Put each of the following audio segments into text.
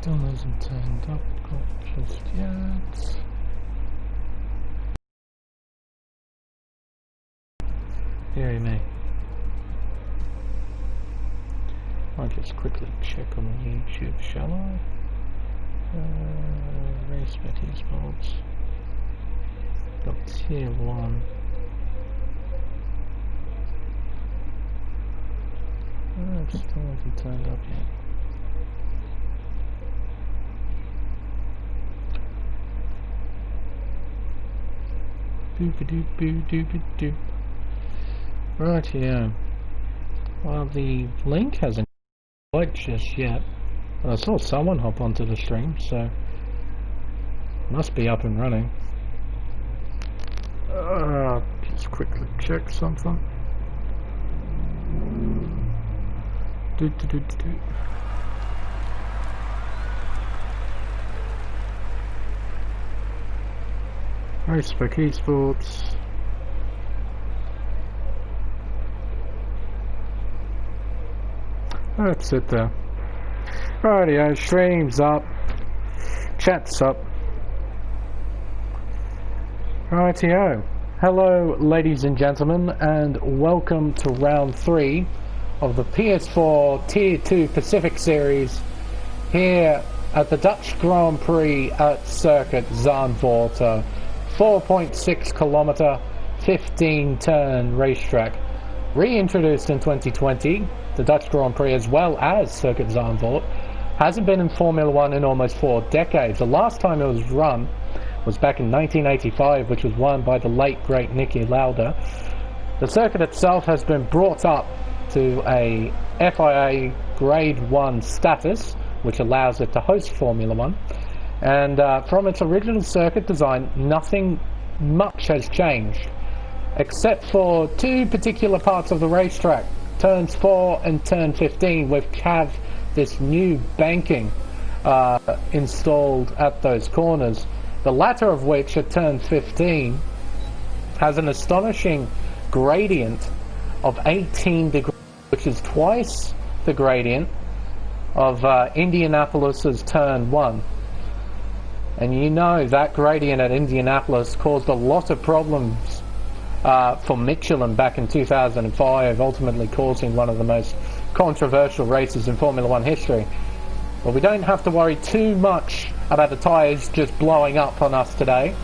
Still hasn't turned up just yet. Deary me. I'll just quickly check on YouTube, shall I? Race Spec Esports. Got tier 1. It still hasn't turned up yet. Boop-a-doop-boo-doop-a-doop. Right, yeah. Well, the link hasn't quite just yet. I saw someone hop onto the stream, so must be up and running. Just quickly check something. Race Spec Esports. That's it there. Rightio, stream's up. Chat's up. Rightio. Hello ladies and gentlemen, and welcome to round 3 of the PS4 Tier 2 Pacific Series here at the Dutch Grand Prix at Circuit Zandvoort. 4.6 kilometer, 15 turn racetrack. Reintroduced in 2020, the Dutch Grand Prix as well as Circuit Zandvoort hasn't been in Formula 1 in almost 4 decades. The last time it was run was back in 1985, which was won by the late great Niki Lauda. The circuit itself has been brought up to a FIA Grade 1 status, which allows it to host Formula 1. And from its original circuit design, nothing much has changed, except for 2 particular parts of the racetrack, turns 4 and turn 15, which have this new banking installed at those corners. The latter of which, at turn 15, has an astonishing gradient of 18 degrees, which is twice the gradient of Indianapolis's turn 1. And you know that gradient at Indianapolis caused a lot of problems for Michelin back in 2005, ultimately causing one of the most controversial races in Formula 1 history. But we don't have to worry too much about the tyres just blowing up on us today.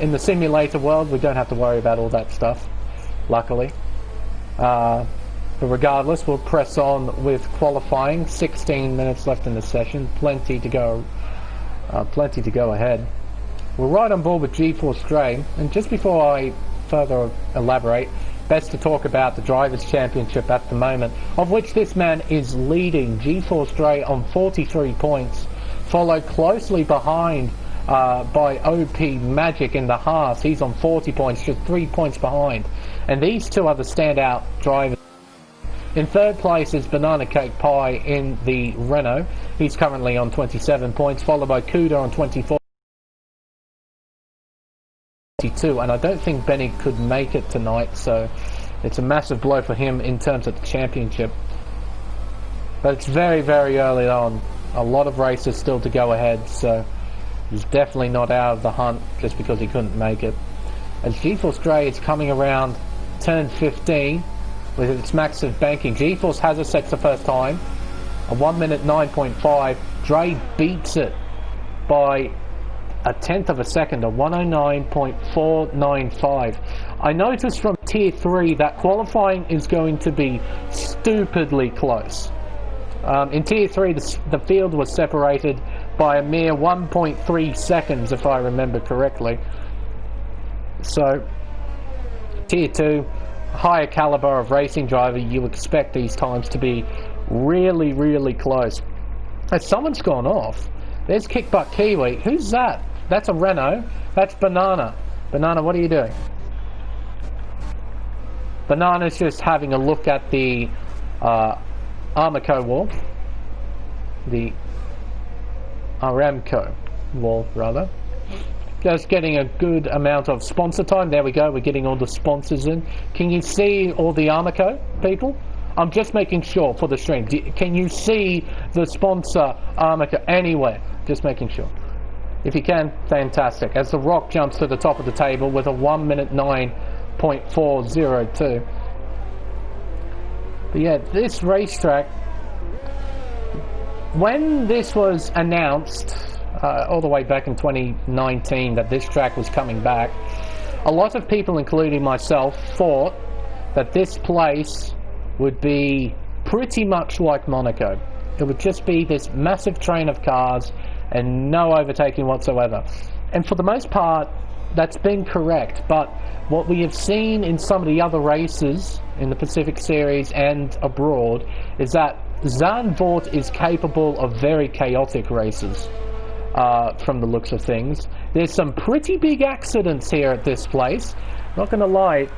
In the simulator world, we don't have to worry about all that stuff, luckily. But regardless, we'll press on with qualifying. 16 minutes left in the session, plenty to go ahead. We're right on board with G4 Stray, and just before I further elaborate, best to talk about the Drivers' Championship at the moment, of which this man is leading. G4 Stray on 43 points, followed closely behind by OP Magic in the Haas. He's on 40 points, just 3 points behind. And these two are the standout drivers. In third place is Banana Cake Pie in the Renault. He's currently on 27 points, followed by Kuda on 24. And I don't think Benny could make it tonight, so it's a massive blow for him in terms of the championship. But it's very, very early on. A lot of races still to go ahead, so he's definitely not out of the hunt just because he couldn't make it. As G4 Stray is coming around turn 15 with its massive banking. G-Force has it set for the first time. A 1 minute 9.5. Dre beats it by a tenth of a second, a 109.495. I noticed from Tier 3 that qualifying is going to be stupidly close. In Tier 3, the field was separated by a mere 1.3 seconds, if I remember correctly. So, Tier 2, higher caliber of racing driver, you expect these times to be really, really close. Hey, someone's gone off. There's Kickbutt Kiwi. Who's that? That's a Renault. That's Banana. Banana, what are you doing? Banana's just having a look at the Armco wall. The Aramco wall, rather. Just getting a good amount of sponsor time. There we go. We're getting all the sponsors in. Can you see all the Armco people? I'm just making sure for the stream. Can you see the sponsor Armica anywhere? Just making sure. If you can, fantastic. As The Rock jumps to the top of the table with a 1 minute 9.402. But yeah, this racetrack, when this was announced all the way back in 2019 that this track was coming back, a lot of people, including myself, thought that this place would be pretty much like Monaco. It would just be this massive train of cars and no overtaking whatsoever. And for the most part, that's been correct. But what we have seen in some of the other races in the Pacific Series and abroad is that Zandvoort is capable of very chaotic races, from the looks of things. There's some pretty big accidents here at this place. Not going to lie,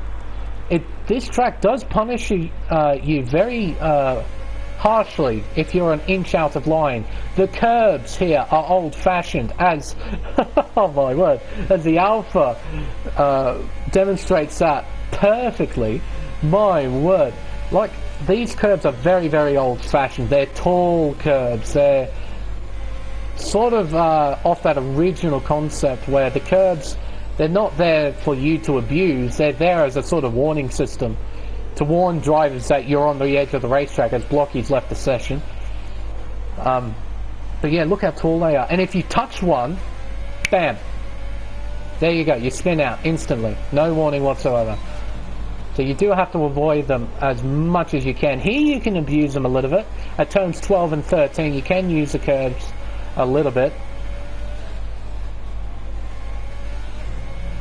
this track does punish you very harshly if you're an inch out of line. The curbs here are old-fashioned, as oh my word, as the Alpha demonstrates that perfectly. My word, like, these curbs are very, very old-fashioned. They're tall curbs. They're sort of off that original concept where the curbs, they're not there for you to abuse. They're there as a sort of warning system to warn drivers that you're on the edge of the racetrack as Blocky's left the session. But yeah, look how tall they are. And if you touch one, bam, there you go, you spin out instantly. No warning whatsoever. So you do have to avoid them as much as you can. Here you can abuse them a little bit. At turns 12 and 13, you can use the curbs a little bit.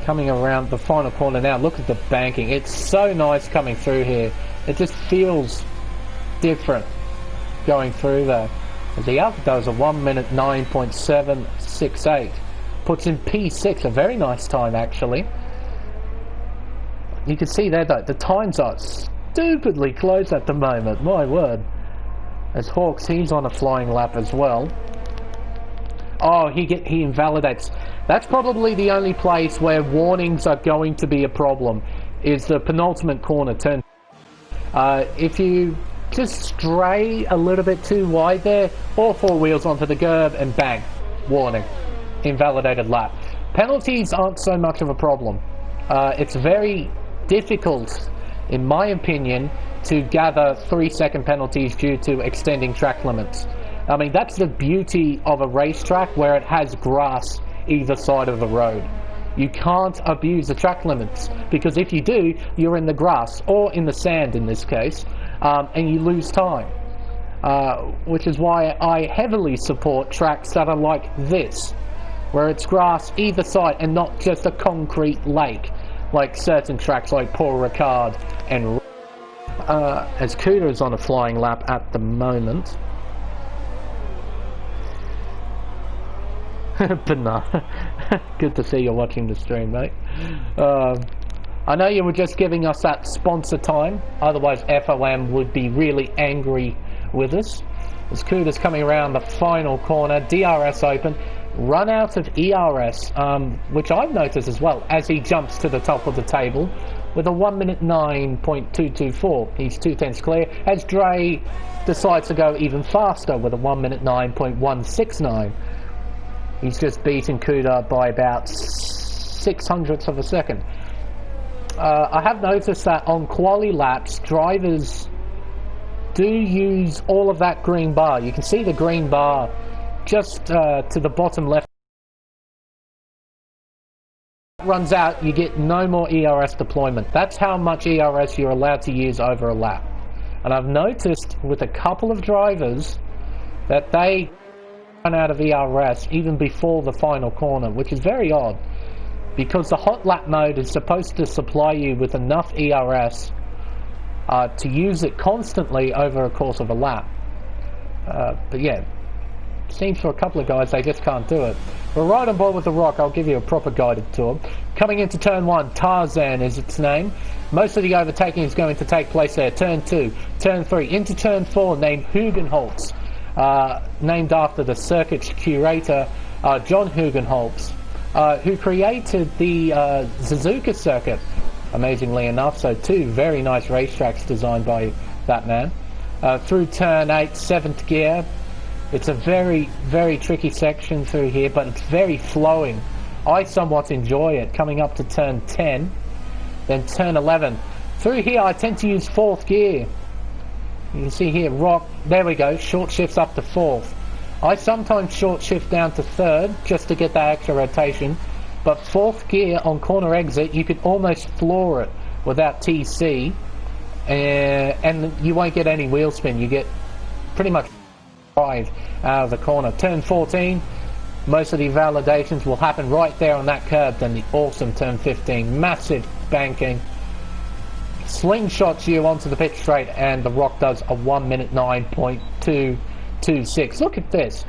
Coming around the final corner now, look at the banking. It's so nice coming through here. It just feels different going through there. The Alpha does a 1 minute 9.768. Puts in P6, a very nice time actually. You can see there though, the times are stupidly close at the moment, my word. As Hawks, he's on a flying lap as well. Oh, he invalidates. That's probably the only place where warnings are going to be a problem, is the penultimate corner turn. If you just stray a little bit too wide there, all four wheels onto the curb and bang, warning, invalidated lap. Penalties aren't so much of a problem. It's very difficult, in my opinion, to gather 3-second penalties due to extending track limits. I mean, that's the beauty of a racetrack where it has grass either side of the road. You can't abuse the track limits, because if you do, you're in the grass, or in the sand in this case, and you lose time. Which is why I heavily support tracks that are like this, where it's grass either side and not just a concrete lake, like certain tracks like Paul Ricard and as Kuda is on a flying lap at the moment. But no, good to see you're watching the stream, mate. I know you were just giving us that sponsor time, otherwise FOM would be really angry with us. As Kuda's coming around the final corner, DRS open, run out of ERS, which I've noticed as well, as he jumps to the top of the table with a 1 minute 9.224. He's 2/10 clear, as Dre decides to go even faster with a 1 minute 9.169. He's just beaten Kuda by about 0.06 of a second. I have noticed that on quali laps, drivers do use all of that green bar. You can see the green bar just to the bottom left. Runs out, you get no more ERS deployment. That's how much ERS you're allowed to use over a lap. And I've noticed with a couple of drivers that they run out of ERS even before the final corner, which is very odd, because the hot lap mode is supposed to supply you with enough ERS to use it constantly over a course of a lap. But yeah, seems for a couple of guys they just can't do it. We're right on board with the Rock. I'll give you a proper guided tour. Coming into turn 1, Tarzan is its name. Most of the overtaking is going to take place there. Turn 2, turn 3, into turn 4, named Hugenholtz, named after the circuit's curator, John Hugenholtz, who created the Suzuka circuit, amazingly enough. So two very nice racetracks designed by that man. Through turn 8, 7th gear. It's a very, very tricky section through here, but it's very flowing. I somewhat enjoy it. Coming up to turn 10, then turn 11. Through here, I tend to use 4th gear. You can see here, rock, there we go, short shifts up to 4th. I sometimes short shift down to 3rd, just to get that extra rotation. But 4th gear on corner exit, you could almost floor it without TC. And you won't get any wheel spin. You get pretty much 5 out of the corner. Turn 14, most of the validations will happen right there on that curb. Then the awesome turn 15, massive banking, slingshots you onto the pit straight, and the Rock does a 1 minute 9.226. Look at this,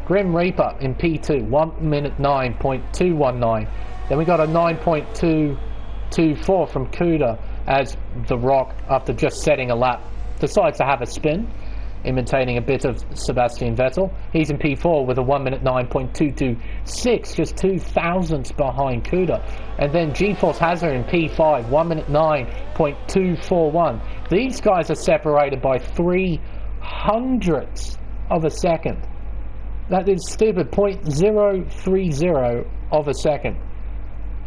Grim Reaper in P2, 1 minute 9.219. Then we got a 9.224 from Kuda, as the Rock, after just setting a lap, decides to have a spin, imitating a bit of Sebastian Vettel. He's in P4 with a 1 minute 9.226, just 0.02 behind Kuda. And then GeForce has her in P5, 1 minute 9.241. These guys are separated by 0.03 of a second. That is stupid, 0.030 of a second.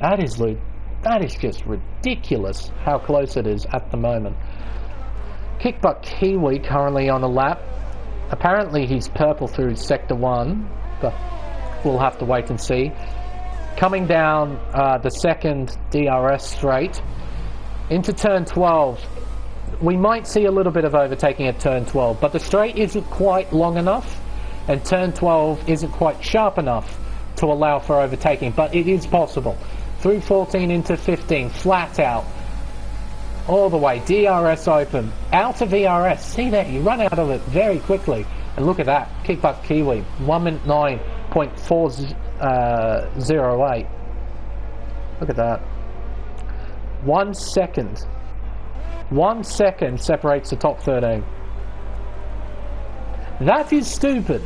That is just ridiculous how close it is at the moment. Kickbutt Kiwi currently on a lap. Apparently he's purple through Sector 1, but we'll have to wait and see. Coming down the second DRS straight into turn 12. We might see a little bit of overtaking at turn 12, but the straight isn't quite long enough, and turn 12 isn't quite sharp enough to allow for overtaking, but it is possible. Through 14 into 15, flat out, all the way, DRS open, out of ERS. See there, you run out of it very quickly. And look at that, Kickbutt Kiwi, 1 minute 9.408. Look at that. 1 second. 1 second separates the top 13. That is stupid.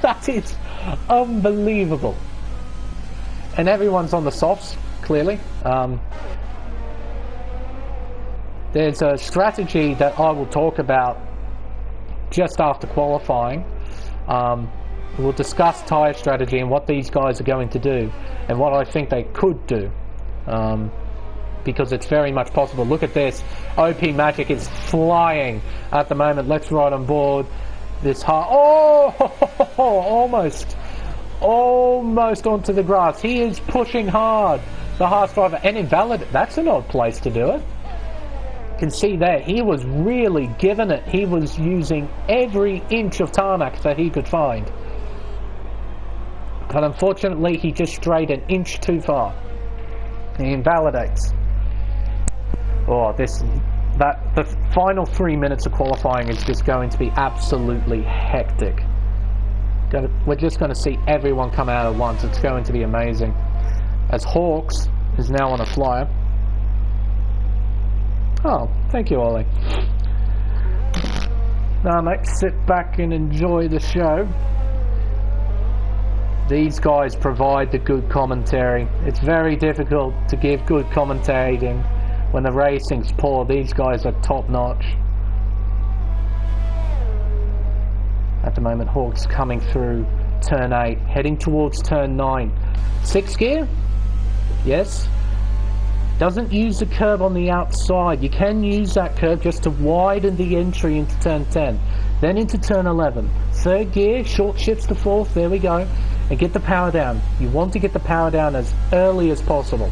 That is unbelievable. And everyone's on the softs, clearly. There's a strategy that I will talk about just after qualifying. We'll discuss tyre strategy and what these guys are going to do and what I think they could do, because it's very much possible. Look at this, OP Magic is flying at the moment. Let's ride on board this almost onto the grass. He is pushing hard, the Haas driver, and invalid. That's an odd place to do it. You can see there, he was really giving it. He was using every inch of tarmac that he could find. But unfortunately, he just strayed an inch too far. He invalidates. Oh, the final 3 minutes of qualifying is just going to be absolutely hectic. We're just going to see everyone come out at once. It's going to be amazing. As Hawks is now on a flyer. Oh, thank you, Ollie. Now, mate, sit back and enjoy the show. These guys provide the good commentary. It's very difficult to give good commentating when the racing's poor. These guys are top notch. At the moment, Hawks coming through turn 8, heading towards turn 9. 6th gear? Yes. Doesn't use the curb on the outside. You can use that curb just to widen the entry into turn 10. Then into turn 11. 3rd gear, short shifts to 4th, there we go. And get the power down. You want to get the power down as early as possible.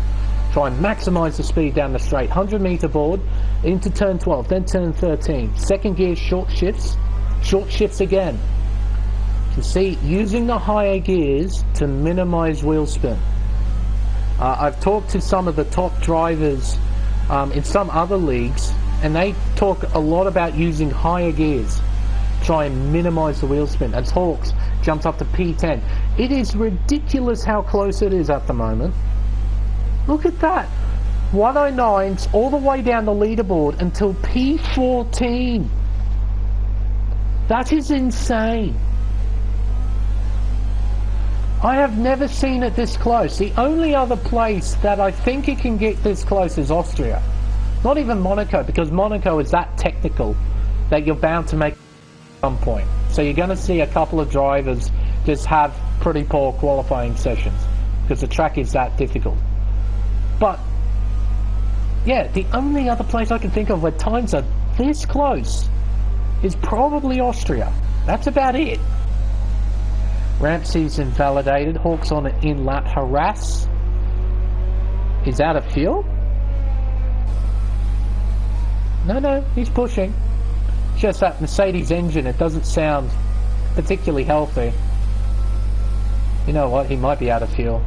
Try and maximise the speed down the straight. 100 metre board into turn 12, then turn 13. 2nd gear, short shifts again. You see, using the higher gears to minimise wheel spin. I've talked to some of the top drivers in some other leagues, and they talk a lot about using higher gears. Try and minimise the wheel spin. As Hawks jumps up to P10. It is ridiculous how close it is at the moment. Look at that. 109s all the way down the leaderboard until P14. That is insane. I have never seen it this close. The only other place that I think it can get this close is Austria. Not even Monaco, because Monaco is that technical that you're bound to make at some point. So you're going to see a couple of drivers just have pretty poor qualifying sessions because the track is that difficult. But yeah, the only other place I can think of where times are this close is probably Austria. That's about it. Ramsey's invalidated. Hawk's on an in-lap harass. He's out of fuel? No, he's pushing. Just that Mercedes engine, it doesn't sound particularly healthy. You know what, he might be out of fuel.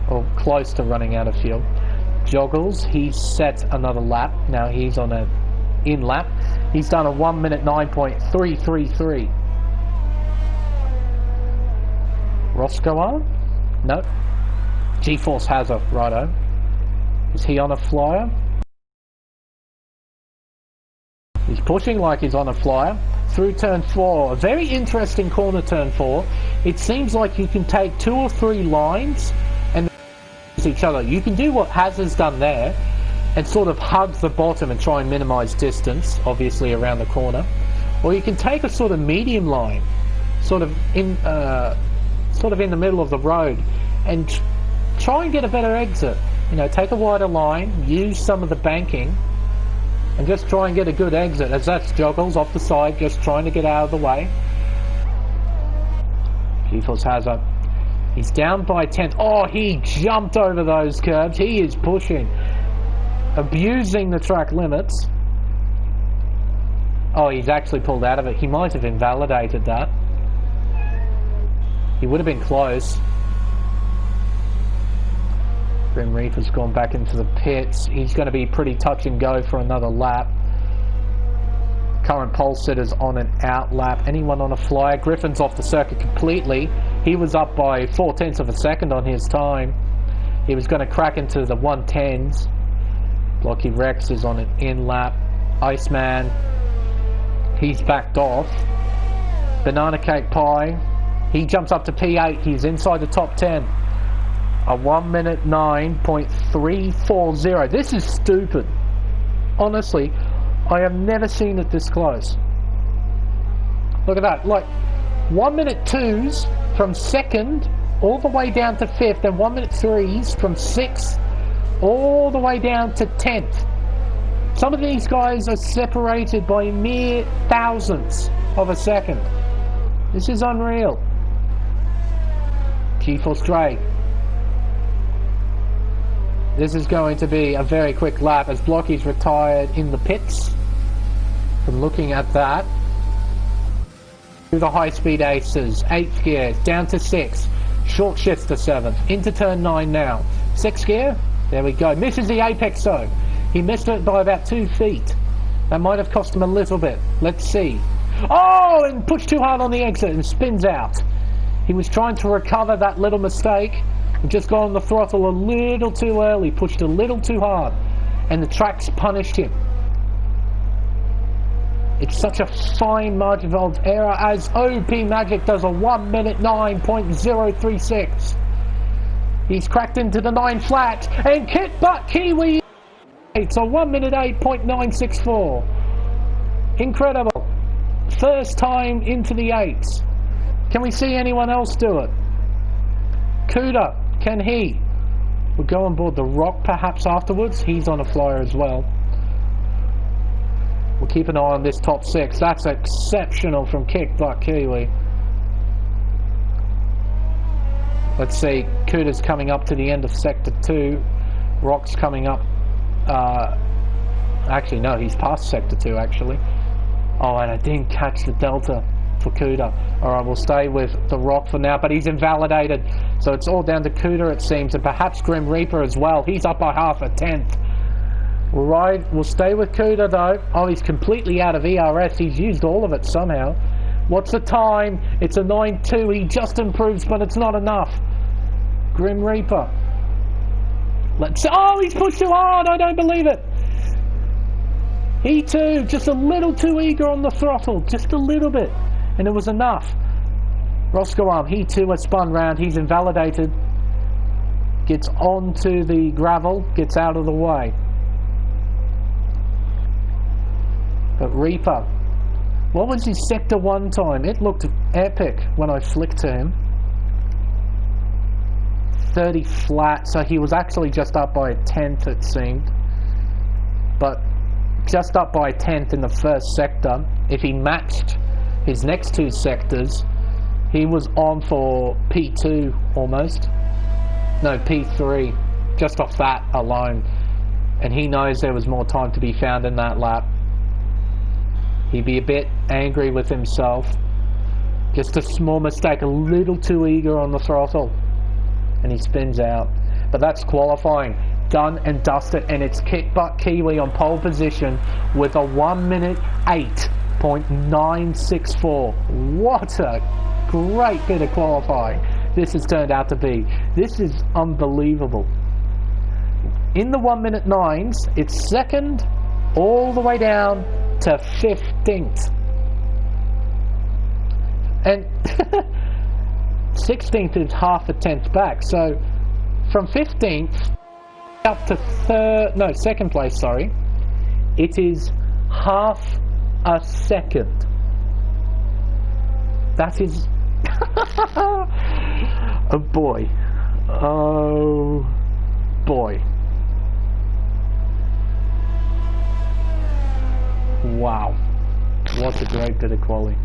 Or close to running out of fuel. Joggles, he's set another lap. Now he's on an in-lap. He's done a 1 minute 9.333. Roscoe? No. G-Force has a righto. Is he on a flyer? He's pushing like he's on a flyer. Through turn 4. A very interesting corner, turn 4. It seems like you can take 2 or 3 lines and each other. You can do what Hazard's done there and sort of hug the bottom and try and minimize distance, obviously around the corner. Or you can take a sort of medium line, sort of in the middle of the road, and try and get a better exit. You know, take a wider line, use some of the banking, and just try and get a good exit. As that's Joggles off the side, just trying to get out of the way. G-Force has a... He's down by 10th. Oh, he jumped over those curbs. He is pushing. Abusing the track limits. Oh, he's actually pulled out of it. He might have invalidated that. He would have been close. Grim Reaper's gone back into the pits. He's going to be pretty touch and go for another lap. Current pole sitter's on an out lap. Anyone on a flyer? Griffin's off the circuit completely. He was up by 0.4 of a second on his time. He was going to crack into the 110s. Blocky Rex is on an in lap. Iceman, he's backed off. Banana Cake Pie, he jumps up to P8. He's inside the top 10. A 1 minute 9.340. This is stupid. Honestly, I have never seen it this close. Look at that. Like 1 minute 2s from 2nd all the way down to 5th, and 1 minute 3s from 6th all the way down to 10th. Some of these guys are separated by mere thousandths of a second. This is unreal. G-Force Drake. This is going to be a very quick lap as Blocky's retired in the pits. From looking at that, to the high-speed aces, 8th gear, down to 6th, short shifts to 7th, into turn 9 now, 6th gear, there we go, misses the apex though, he missed it by about 2 feet, that might have cost him a little bit, let's see, oh, and pushed too hard on the exit and spins out. He was trying to recover that little mistake, and just got on the throttle a little too early, pushed a little too hard, and the track's punished him. It's such a fine margin of error as OP Magic does a 1 minute 9.036. He's cracked into the 9 flat and Kit Butt Kiwi. It's a 1 minute 8.964. Incredible. First time into the 8s. Can we see anyone else do it? Kuda, can he? We'll go on board the Rock perhaps afterwards. He's on a flyer as well. We'll keep an eye on this top 6. That's exceptional from Kick Butt Kiwi. Let's see. Kuda's coming up to the end of Sector 2. Rock's coming up. Actually, no, he's past Sector 2, actually. Oh, and I didn't catch the Delta for Kuda. Alright, we'll stay with the Rock for now, but he's invalidated. So it's all down to Kuda, it seems, and perhaps Grim Reaper as well. He's up by half a 10th. We'll stay with Kuda though. Oh, he's completely out of ERS. He's used all of it somehow. What's the time? It's a 9.2. He just improves, but it's not enough. Grim Reaper. Let's... Oh, he's pushed too hard. I don't believe it. He too, just a little too eager on the throttle. Just a little bit. And it was enough. Roscoe, he too has spun round. He's invalidated. Gets onto the gravel. Gets out of the way. But Reaper, what was his Sector 1 time? It looked epic when I flicked to him. 30 flat, so he was actually just up by a tenth, it seemed. But just up by a tenth in the first sector. If he matched his next two sectors, he was on for P2 almost. No, P3, just off that alone. And he knows there was more time to be found in that lap. He'd be a bit angry with himself. Just a small mistake, a little too eager on the throttle. And he spins out. But that's qualifying. Done and dusted. And it's Kick Butt Kiwi on pole position with a 1 minute 8.964. What a great bit of qualifying this has turned out to be. This is unbelievable. In the 1 minute 9s, it's second all the way down to 15th. And 16th is half a tenth back. So from 15th up to second place, sorry, it is half a second. That is oh boy. Oh boy. Wow. What a great bit of quality.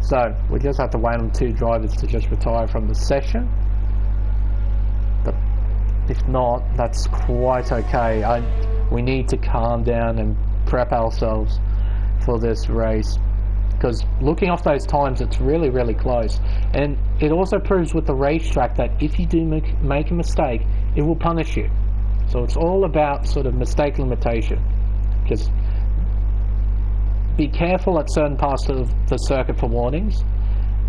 So, we just have to wait on two drivers to just retire from the session. But if not, that's quite okay. We need to calm down and prep ourselves for this race. Because looking off those times, it's really, really close. And it also proves with the racetrack that if you do make a mistake, it will punish you. So it's all about sort of mistake limitation. Just be careful at certain parts of the circuit for warnings,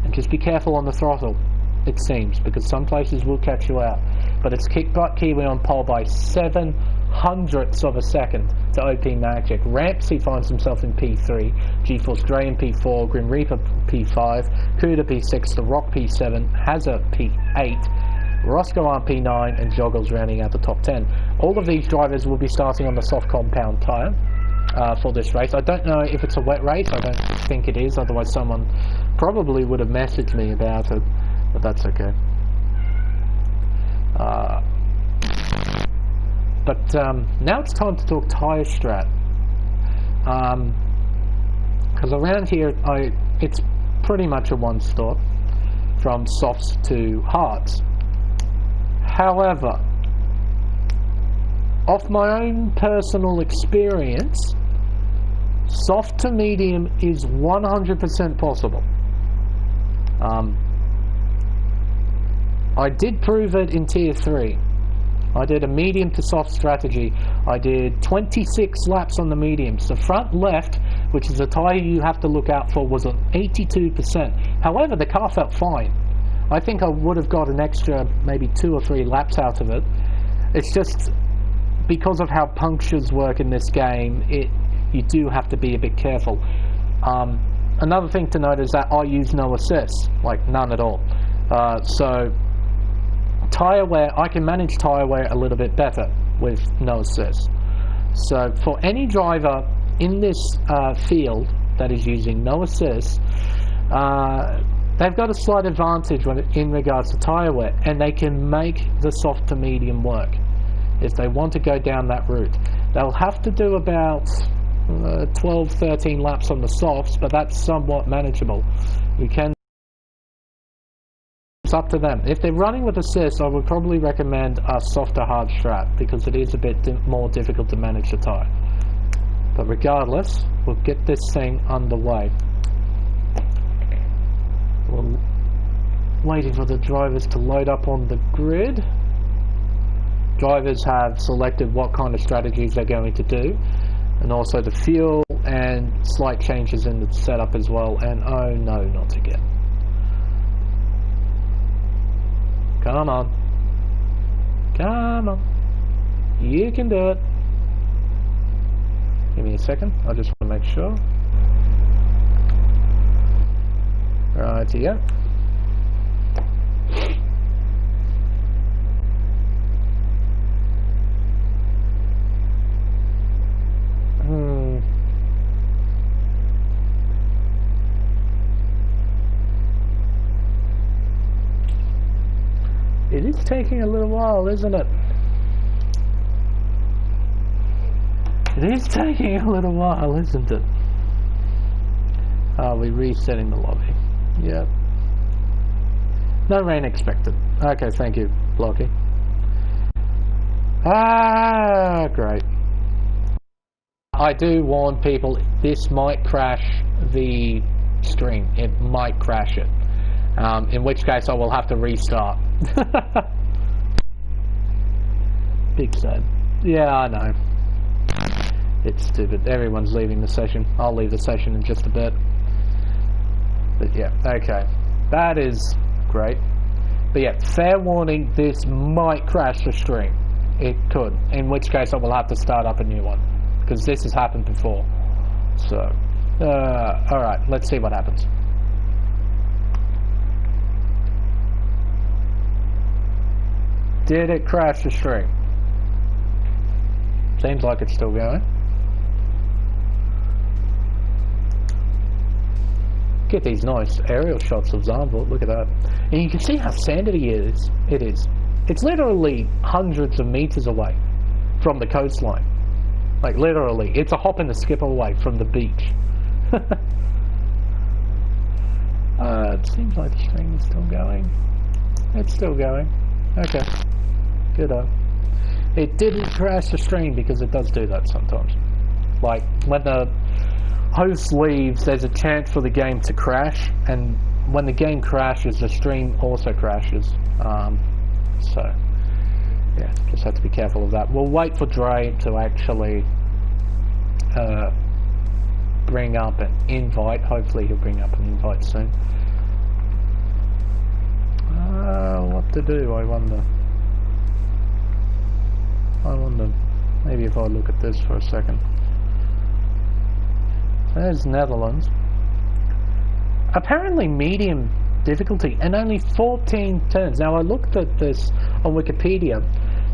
and just be careful on the throttle, it seems, because some places will catch you out. But it's Kick Butt Kiwi on pole by 7/100ths of a second to OP Magic. Rampsey finds himself in P3, GeForce Dre in P4, Grim Reaper P5, Cuda P6, The Rock P7, Hazard P8, Roscoe on P9, and Joggles rounding out the top 10. All of these drivers will be starting on the soft compound tyre for this race. I don't know if it's a wet race. I don't think it is, otherwise someone probably would have messaged me about it, but that's okay. But now it's time to talk tyre strat, because around here it's pretty much a one-stop from softs to hards. However, off my own personal experience, soft to medium is 100% possible. I did prove it in Tier 3. I did a medium to soft strategy. I did 26 laps on the mediums. The front left, which is a tyre you have to look out for, was on 82%. However, the car felt fine. I think I would have got an extra maybe 2 or 3 laps out of it. It's just because of how punctures work in this game, you do have to be a bit careful. Another thing to note is that I use no assists, like none at all. So tyre wear, I can manage tyre wear a little bit better with no assists. So for any driver in this field that is using no assists, they've got a slight advantage in regards to tyre wear, and they can make the soft to medium work if they want to go down that route. They'll have to do about 12, 13 laps on the softs, but that's somewhat manageable. It's up to them. If they're running with assists, I would probably recommend a softer hard strat, because it is a bit more difficult to manage the tyre. But regardless, we'll get this thing underway. We're waiting for the drivers to load up on the grid. Drivers have selected what kind of strategies they're going to do, and also the fuel and slight changes in the setup as well. And oh no, not again. Come on. Come on. You can do it. Give me a second. I just want to make sure. Right, here. It is taking a little while, isn't it? It is taking a little while, isn't it? Are we resetting the lobby? Yep. No rain expected. Okay, thank you, Blocky. Ah, great. I do warn people, this might crash the stream. It might crash it. In which case I will have to restart. Big sad. Yeah, I know. It's stupid. Everyone's leaving the session. I'll leave the session in just a bit. But yeah, okay. That is great. But yeah, fair warning, this might crash the stream. It could. In which case I will have to start up a new one. Because this has happened before. So, alright, let's see what happens. Did it crash the stream? Seems like it's still going. Get these nice aerial shots of Zandvoort, look at that. And you can see how sandy it is. It's literally hundreds of meters away from the coastline. Like literally, it's a hop and a skip away from the beach. It seems like the stream is still going. It's still going. Okay. Good. It didn't crash the stream because it does do that sometimes. Like when the host leaves, there's a chance for the game to crash, and when the game crashes, the stream also crashes. So yeah, just have to be careful of that. We'll wait for Dre to actually bring up an invite. Hopefully he'll bring up an invite soon. What to do, I wonder. Maybe if I look at this for a second. There's Netherlands. Apparently medium difficulty and only 14 turns. Now I looked at this on Wikipedia.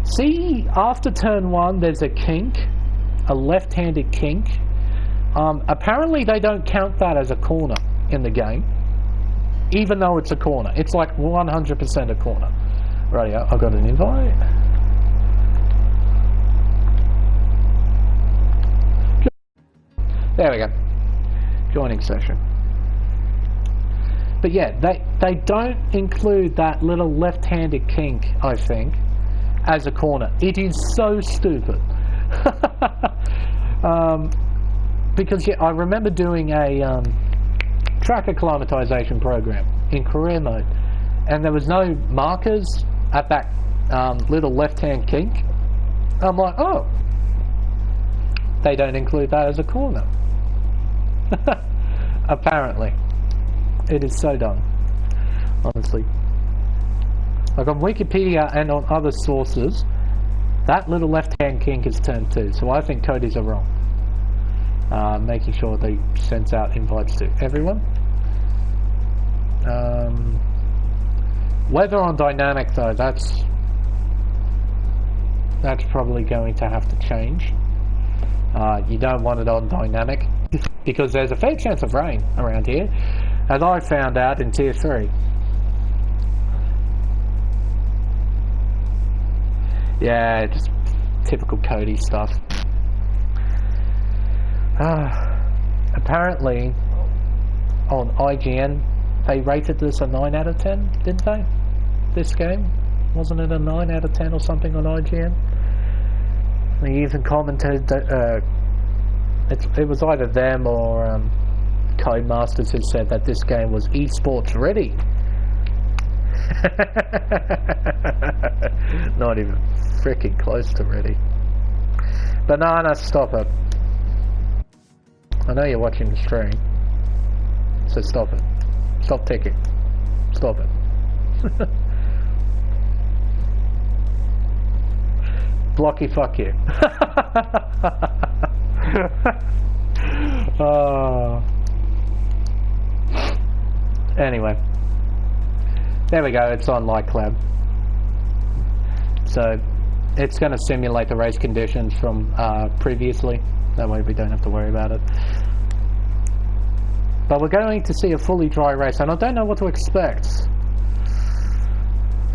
See, after turn 1 there's a kink, a left-handed kink. Apparently they don't count that as a corner in the game, even though it's a corner. It's like 100% a corner. Rightio, I've got an invite. There we go. Joining session. But yeah, they don't include that little left-handed kink, I think, as a corner. It is so stupid. Because yeah, I remember doing a track acclimatization program in career mode, and there was no markers at that little left-hand kink. I'm like, oh, they don't include that as a corner. Apparently. It is so dumb, honestly. Like on Wikipedia and on other sources, that little left-hand kink is turned 2, so I think Cody's are wrong. Making sure they sends out invites to everyone. Whether on dynamic though, that's probably going to have to change. You don't want it on dynamic because there's a fair chance of rain around here, as I found out in Tier 3. Yeah, just typical Cody stuff. Apparently on IGN they rated this a 9 out of 10, didn't they? This game? Wasn't it a 9 out of 10 or something on IGN? They even commented that it was either them or Codemasters who said that this game was esports ready. Not even freaking close to ready. But no, stop it. I know you're watching the stream, so stop it. Stop ticking. Stop it. Blocky, fuck you. Anyway, there we go. It's on Light Cloud, so it's going to simulate the race conditions from previously. That way we don't have to worry about it. But we're going to see a fully dry race, and I don't know what to expect.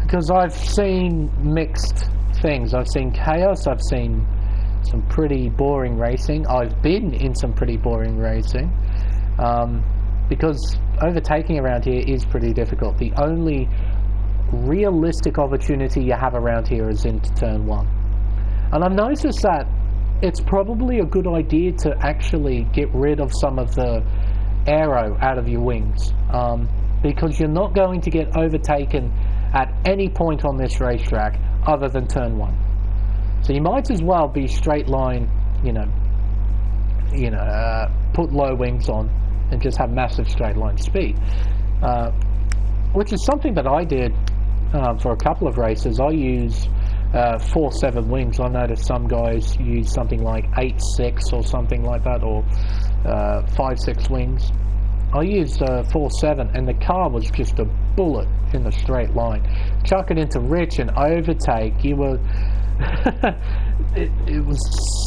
because I've seen mixed things. I've seen chaos, I've seen some pretty boring racing. I've been in some pretty boring racing, because overtaking around here is pretty difficult. The only realistic opportunity you have around here is into turn 1. And I've noticed that it's probably a good idea to actually get rid of some of the aero out of your wings, because you're not going to get overtaken at any point on this racetrack other than turn 1. So you might as well be straight line, put low wings on and just have massive straight line speed, which is something that I did for a couple of races. I use 4.7 wings. I noticed some guys use something like 8.6 or something like that, or 5.6 wings. I used 4.7, and the car was just a bullet in the straight line. Chuck it into Rich and overtake. You were it was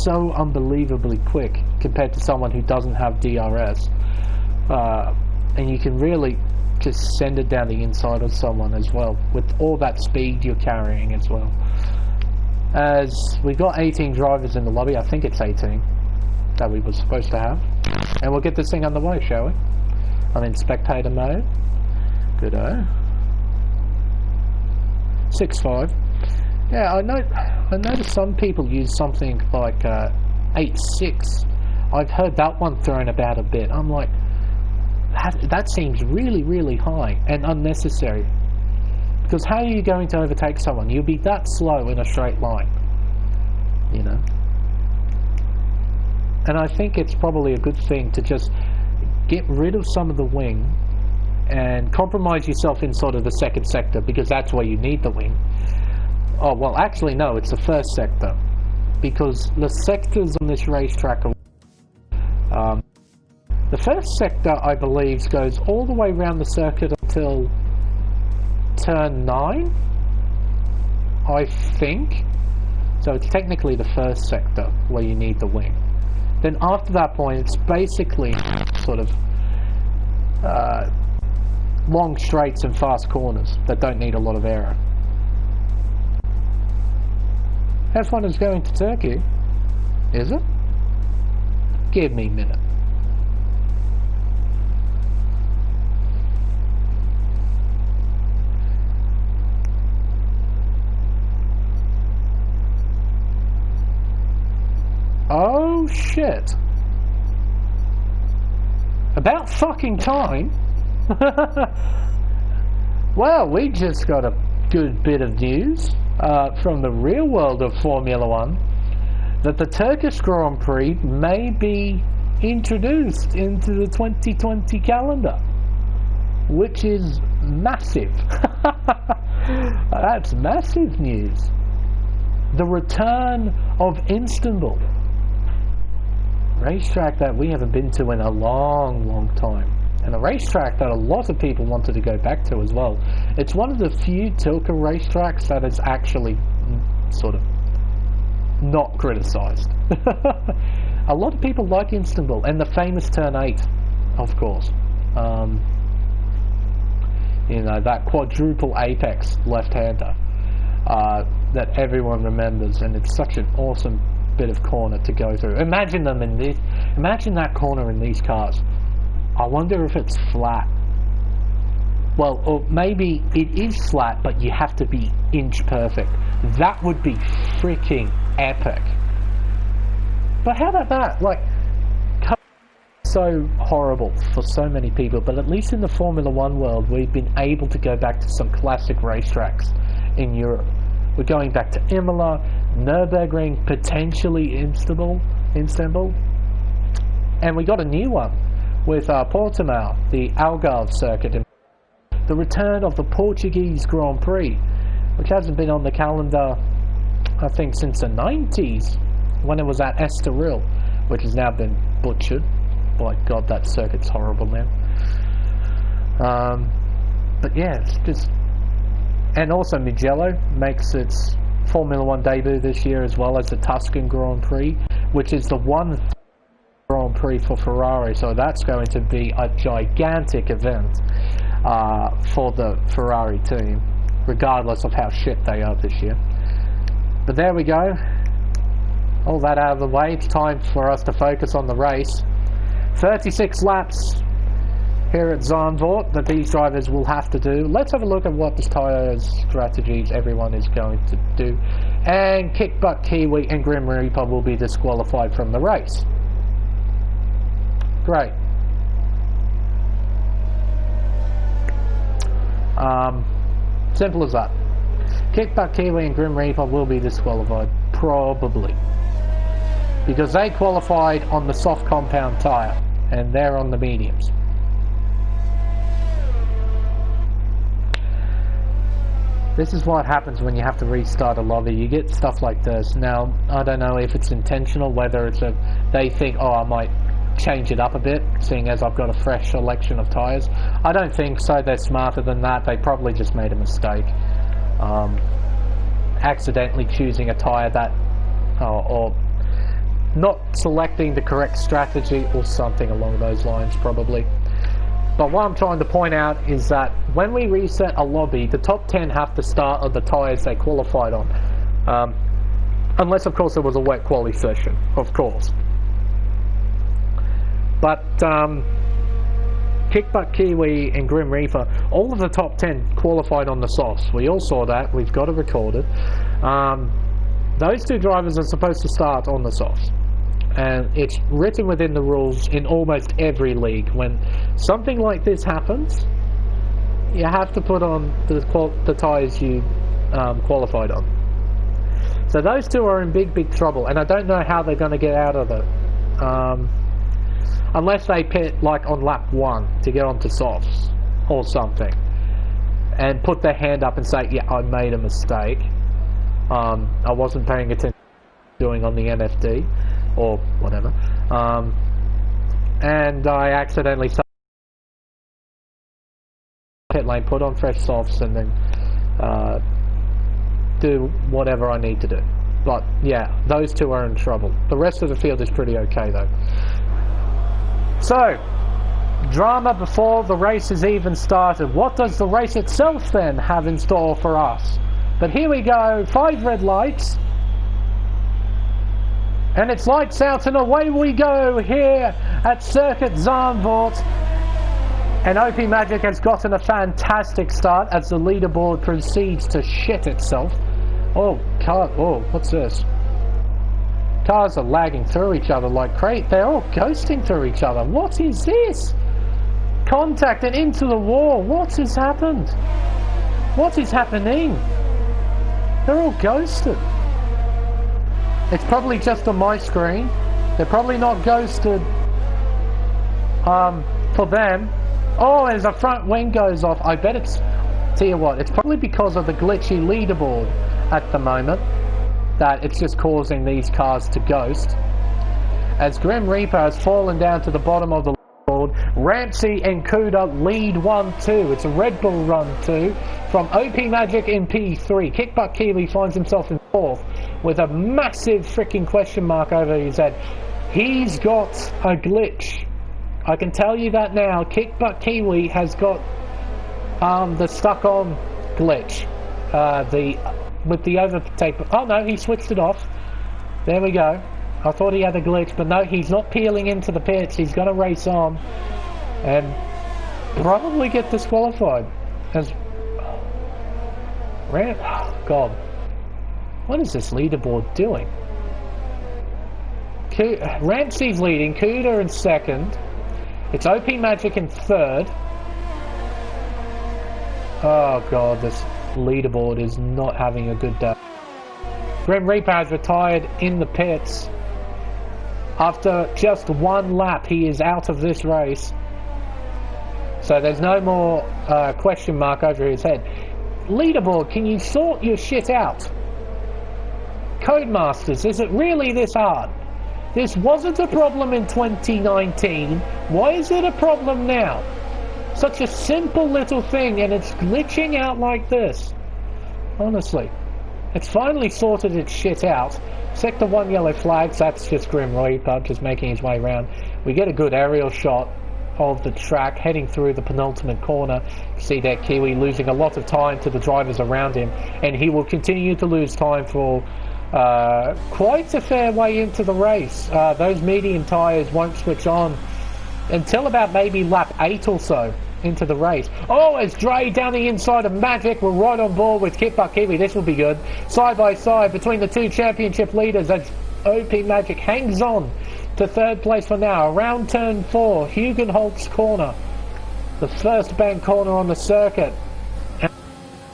so unbelievably quick compared to someone who doesn't have DRS, and you can really just send it down the inside of someone as well with all that speed you're carrying as well. As we've got 18 drivers in the lobby, I think it's 18 that we were supposed to have, and we'll get this thing underway, shall we? I'm in spectator mode. Good-o. 6.5. Yeah, I noticed some people use something like 8.6. I've heard that one thrown about a bit. I'm like, that seems really, really high and unnecessary. Because how are you going to overtake someone? You'll be that slow in a straight line, And I think it's probably a good thing to just get rid of some of the wing and compromise yourself in sort of the second sector, because that's where you need the wing. Oh, well, actually, no, it's the first sector, because the sectors on this racetrack are... the first sector, I believe, goes all the way around the circuit until turn 9, I think. So it's technically the first sector where you need the wing. Then after that point, it's basically sort of long straights and fast corners that don't need a lot of aero. F1 is going to Turkey, is it? Give me a minute. Oh shit. About fucking time. Well, we just got a good bit of news from the real world of Formula One, that the Turkish Grand Prix may be introduced into the 2020 calendar, which is massive. That's massive news. The return of Istanbul, racetrack that we haven't been to in a long, long time, and a racetrack that a lot of people wanted to go back to as well. It's one of the few Tilke racetracks that is actually sort of not criticised. A lot of people like Istanbul, and the famous turn 8, of course. That quadruple apex left-hander that everyone remembers, and it's such an awesome bit of corner to go through. Imagine that corner in these cars. I wonder if it's flat. Well, or maybe it is flat, but you have to be inch perfect. That would be freaking epic. But how about that? Like, so horrible for so many people, but at least in the Formula One world, we've been able to go back to some classic racetracks in Europe. We're going back to Imola, Nürburgring, potentially Istanbul, and we got a new one with Portimao, the Algarve Circuit, the return of the Portuguese Grand Prix, which hasn't been on the calendar, I think, since the 90s, when it was at Estoril, which has now been butchered. By God, that circuit's horrible now. But yeah, it's just... And also Mugello makes its Formula One debut this year, as well as the Tuscan Grand Prix, which is the one Grand Prix for Ferrari, so that's going to be a gigantic event for the Ferrari team. regardless of how shit they are this year. But there we go. All that out of the way, it's time for us to focus on the race. 36 laps here at Zandvoort that these drivers will have to do. Let's have a look at what the tyre strategies everyone is going to do. And Kickbutt Kiwi and Grim Reaper will be disqualified from the race. Great. Simple as that. Kickbutt Kiwi and Grim Reaper will be disqualified. Probably. Because they qualified on the soft compound tyre and they're on the mediums. This is what happens when you have to restart a lobby. You get stuff like this. Now, I don't know if it's intentional, whether it's they think, oh, I might change it up a bit, seeing as I've got a fresh selection of tyres. I don't think so. They're smarter than that. They probably just made a mistake. Accidentally choosing a tyre that, or not selecting the correct strategy or something along those lines, probably. But what I'm trying to point out is that when we reset a lobby, the top 10 have to start on the tyres they qualified on. Unless, of course, there was a wet quali session, of course. But Kickbutt Kiwi and Grim Reaper, all of the top 10 qualified on the softs. We all saw that. We've got it recorded. Those two drivers are supposed to start on the softs. And it's written within the rules in almost every league. When something like this happens, you have to put on the tyres you qualified on. So those two are in big trouble, and I don't know how they're going to get out of it. Unless they pit like on lap 1 to get onto softs or something, and put their hand up and say, yeah, I made a mistake. I wasn't paying attention to doing on the NFD or whatever, and I accidentally started pit lane, put on fresh softs, and then do whatever I need to do. But yeah, those two are in trouble. The rest of the field is pretty okay though. So, drama before the race has even started. What does the race itself then have in store for us? But here we go, 5 red lights. And it's lights out and away we go here at Circuit Zandvoort. And OP Magic has gotten a fantastic start as the leaderboard proceeds to shit itself. Oh, what's this? Cars are lagging through each other like crazy. They're all ghosting through each other. What is this? Contact and into the wall. What has happened? What is happening? They're all ghosted. It's probably just on my screen. They're probably not ghosted for them. Oh, as the front wing goes off, I bet it's, tell you what, it's probably because of the glitchy leaderboard at the moment that it's just causing these cars to ghost. As Grim Reaper has fallen down to the bottom of the leaderboard, Ramsey and Kuda lead 1-2. It's a Red Bull run 2 from OP Magic in P3. Kickbutt Kiwi finds himself in 4th with a massive freaking question mark over his head. He's got a glitch. I can tell you that now. Kickbutt Kiwi has got the stuck-on glitch. With the overtake. Oh no, he switched it off. There we go. I thought he had a glitch, but no, he's not peeling into the pits. He's going to race on and probably get disqualified. As God, what is this leaderboard doing? Ramsey's leading, Kuda in 2nd. It's OP Magic in 3rd. Oh God, this leaderboard is not having a good day. Grim Reaper has retired in the pits. After just 1 lap, he is out of this race. So there's no more question mark over his head. Leaderboard, can you sort your shit out? Codemasters, is it really this hard? This wasn't a problem in 2019. Why is it a problem now? Such a simple little thing, and it's glitching out like this. Honestly. It's finally sorted its shit out. Sector 1 yellow flags, that's just Grim Reaper just making his way around. We get a good aerial shot of the track, heading through the penultimate corner. See that Kiwi losing a lot of time to the drivers around him, and he will continue to lose time for quite a fair way into the race. Those medium tyres won't switch on until about maybe lap 8 or so into the race. Oh, as Dre down the inside of Magic, we're right on board with Kitbuck Kiwi. This will be good. Side by side between the two championship leaders as OP Magic hangs on to third place for now. Around turn 4, Hugenholtz corner, the first bank corner on the circuit.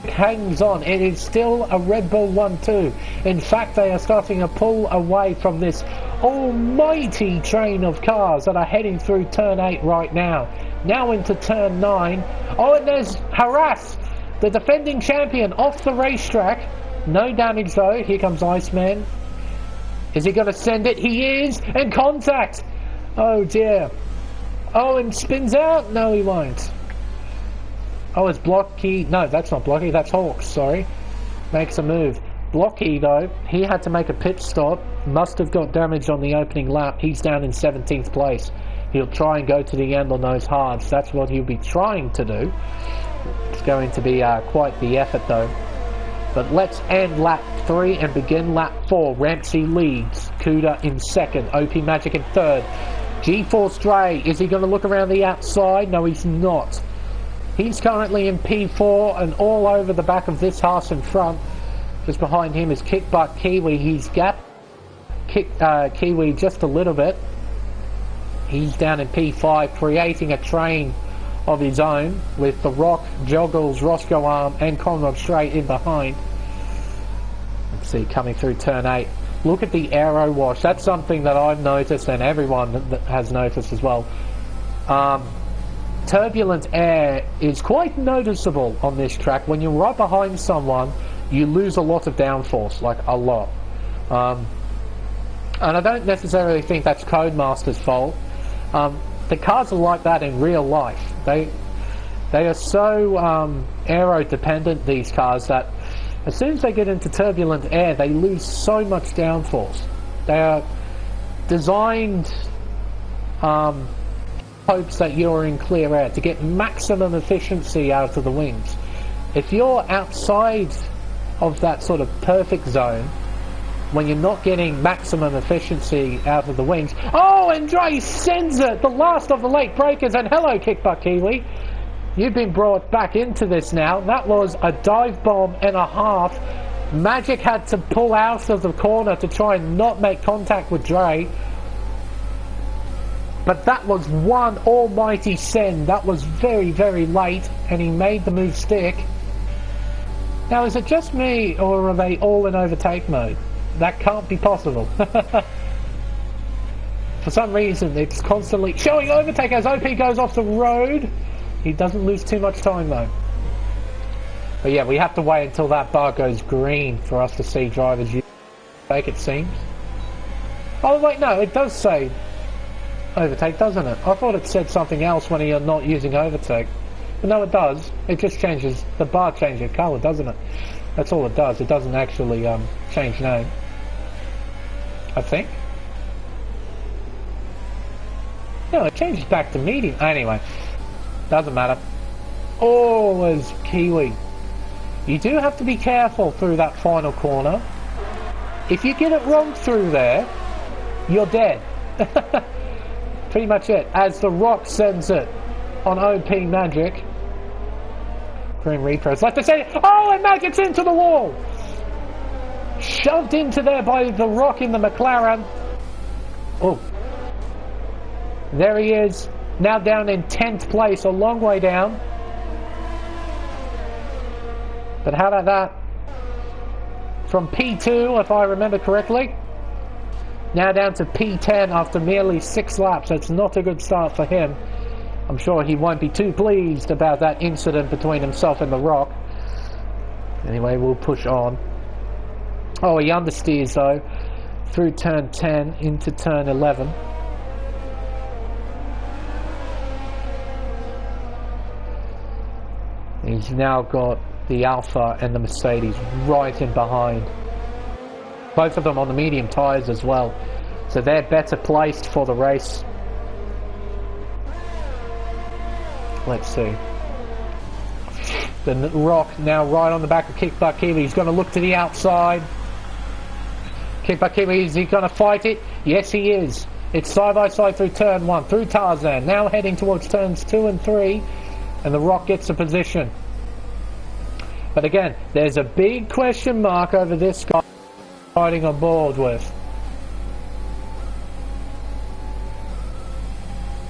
Hangs on. It is still a Red Bull 1-2. In fact, they are starting to pull away from this almighty train of cars that are heading through turn 8 right now. Now into turn 9. Oh, and there's Harass, the defending champion, off the racetrack. No damage though. Here comes Iceman. Is he going to send it? He is! And contact! Oh dear. Oh, and spins out? No, he won't. Oh, it's Blocky. No, that's not Blocky. That's Hawks, sorry. Makes a move. Blocky, though, he had to make a pit stop. Must have got damaged on the opening lap. He's down in 17th place. He'll try and go to the end on those hards. That's what he'll be trying to do. It's going to be quite the effort, though. But let's end lap 3 and begin lap 4. Ramsey leads. Kuda in second. OP Magic in third. G-Force Dre, is he going to look around the outside? No, he's not. He's currently in P4 and all over the back of this Haas in front. Just behind him is Kickbutt Kiwi. He's gapped Kiwi just a little bit. He's down in P5, creating a train of his own with The Rock, Joggles, Roscoe Arm and Conrad straight in behind. Let's see, coming through turn 8. Look at the aero wash. That's something that I've noticed and everyone that has noticed as well. Turbulent air is quite noticeable on this track. When you're right behind someone, you lose a lot of downforce, like a lot. And I don't necessarily think that's Codemaster's fault. The cars are like that in real life. They are so aero dependent, these cars, that as soon as they get into turbulent air, they lose so much downforce. They are designed hopes that you're in clear air to get maximum efficiency out of the wings. If you're outside of that sort of perfect zone, when you're not getting maximum efficiency out of the wings. Oh, and Dre sends it! The last of the late breakers, and hello, Kickbutt Kiwi. You've been brought back into this now. That was a dive bomb and a half. Magic had to pull out of the corner to try and not make contact with Dre. But that was one almighty send. That was very, very late, and he made the move stick. Now, is it just me, or are they all in overtake mode? That can't be possible. For some reason, it's constantly showing overtake as OP goes off the road. He doesn't lose too much time, though. But yeah, we have to wait until that bar goes green for us to see drivers use overtake, it seems. Oh, wait, no, it does say overtake, doesn't it? I thought it said something else when you're not using overtake. But no, it does. It just changes, the bar changes colour, doesn't it? That's all it does. It doesn't actually change name, I think. No, it changes back to medium. Anyway, doesn't matter. Oh, as Kiwi. You do have to be careful through that final corner. If you get it wrong through there, you're dead. Pretty much it. As The Rock sends it on OP Magic. Green Repros. Like to say, oh, and Magic's into the wall! Shoved into there by The Rock in the McLaren. Oh. There he is. Now down in 10th place, a long way down. But how about that? From P2, if I remember correctly. Now down to P10 after merely 6 laps. That's not a good start for him. I'm sure he won't be too pleased about that incident between himself and The Rock. Anyway, we'll push on. Oh, he understeers though. Through turn 10 into turn 11. He's now got the Alpha and the Mercedes right in behind. Both of them on the medium tyres as well. So they're better placed for the race. Let's see. The Rock now right on the back of Kickbutt Kiwi. He's going to look to the outside. Kickbutt Kiwi, is he going to fight it? Yes, he is. It's side by side through turn 1, through Tarzan. Now heading towards turns 2 and 3. And the Rock gets a position. But again, there's a big question mark over this guy riding on board with.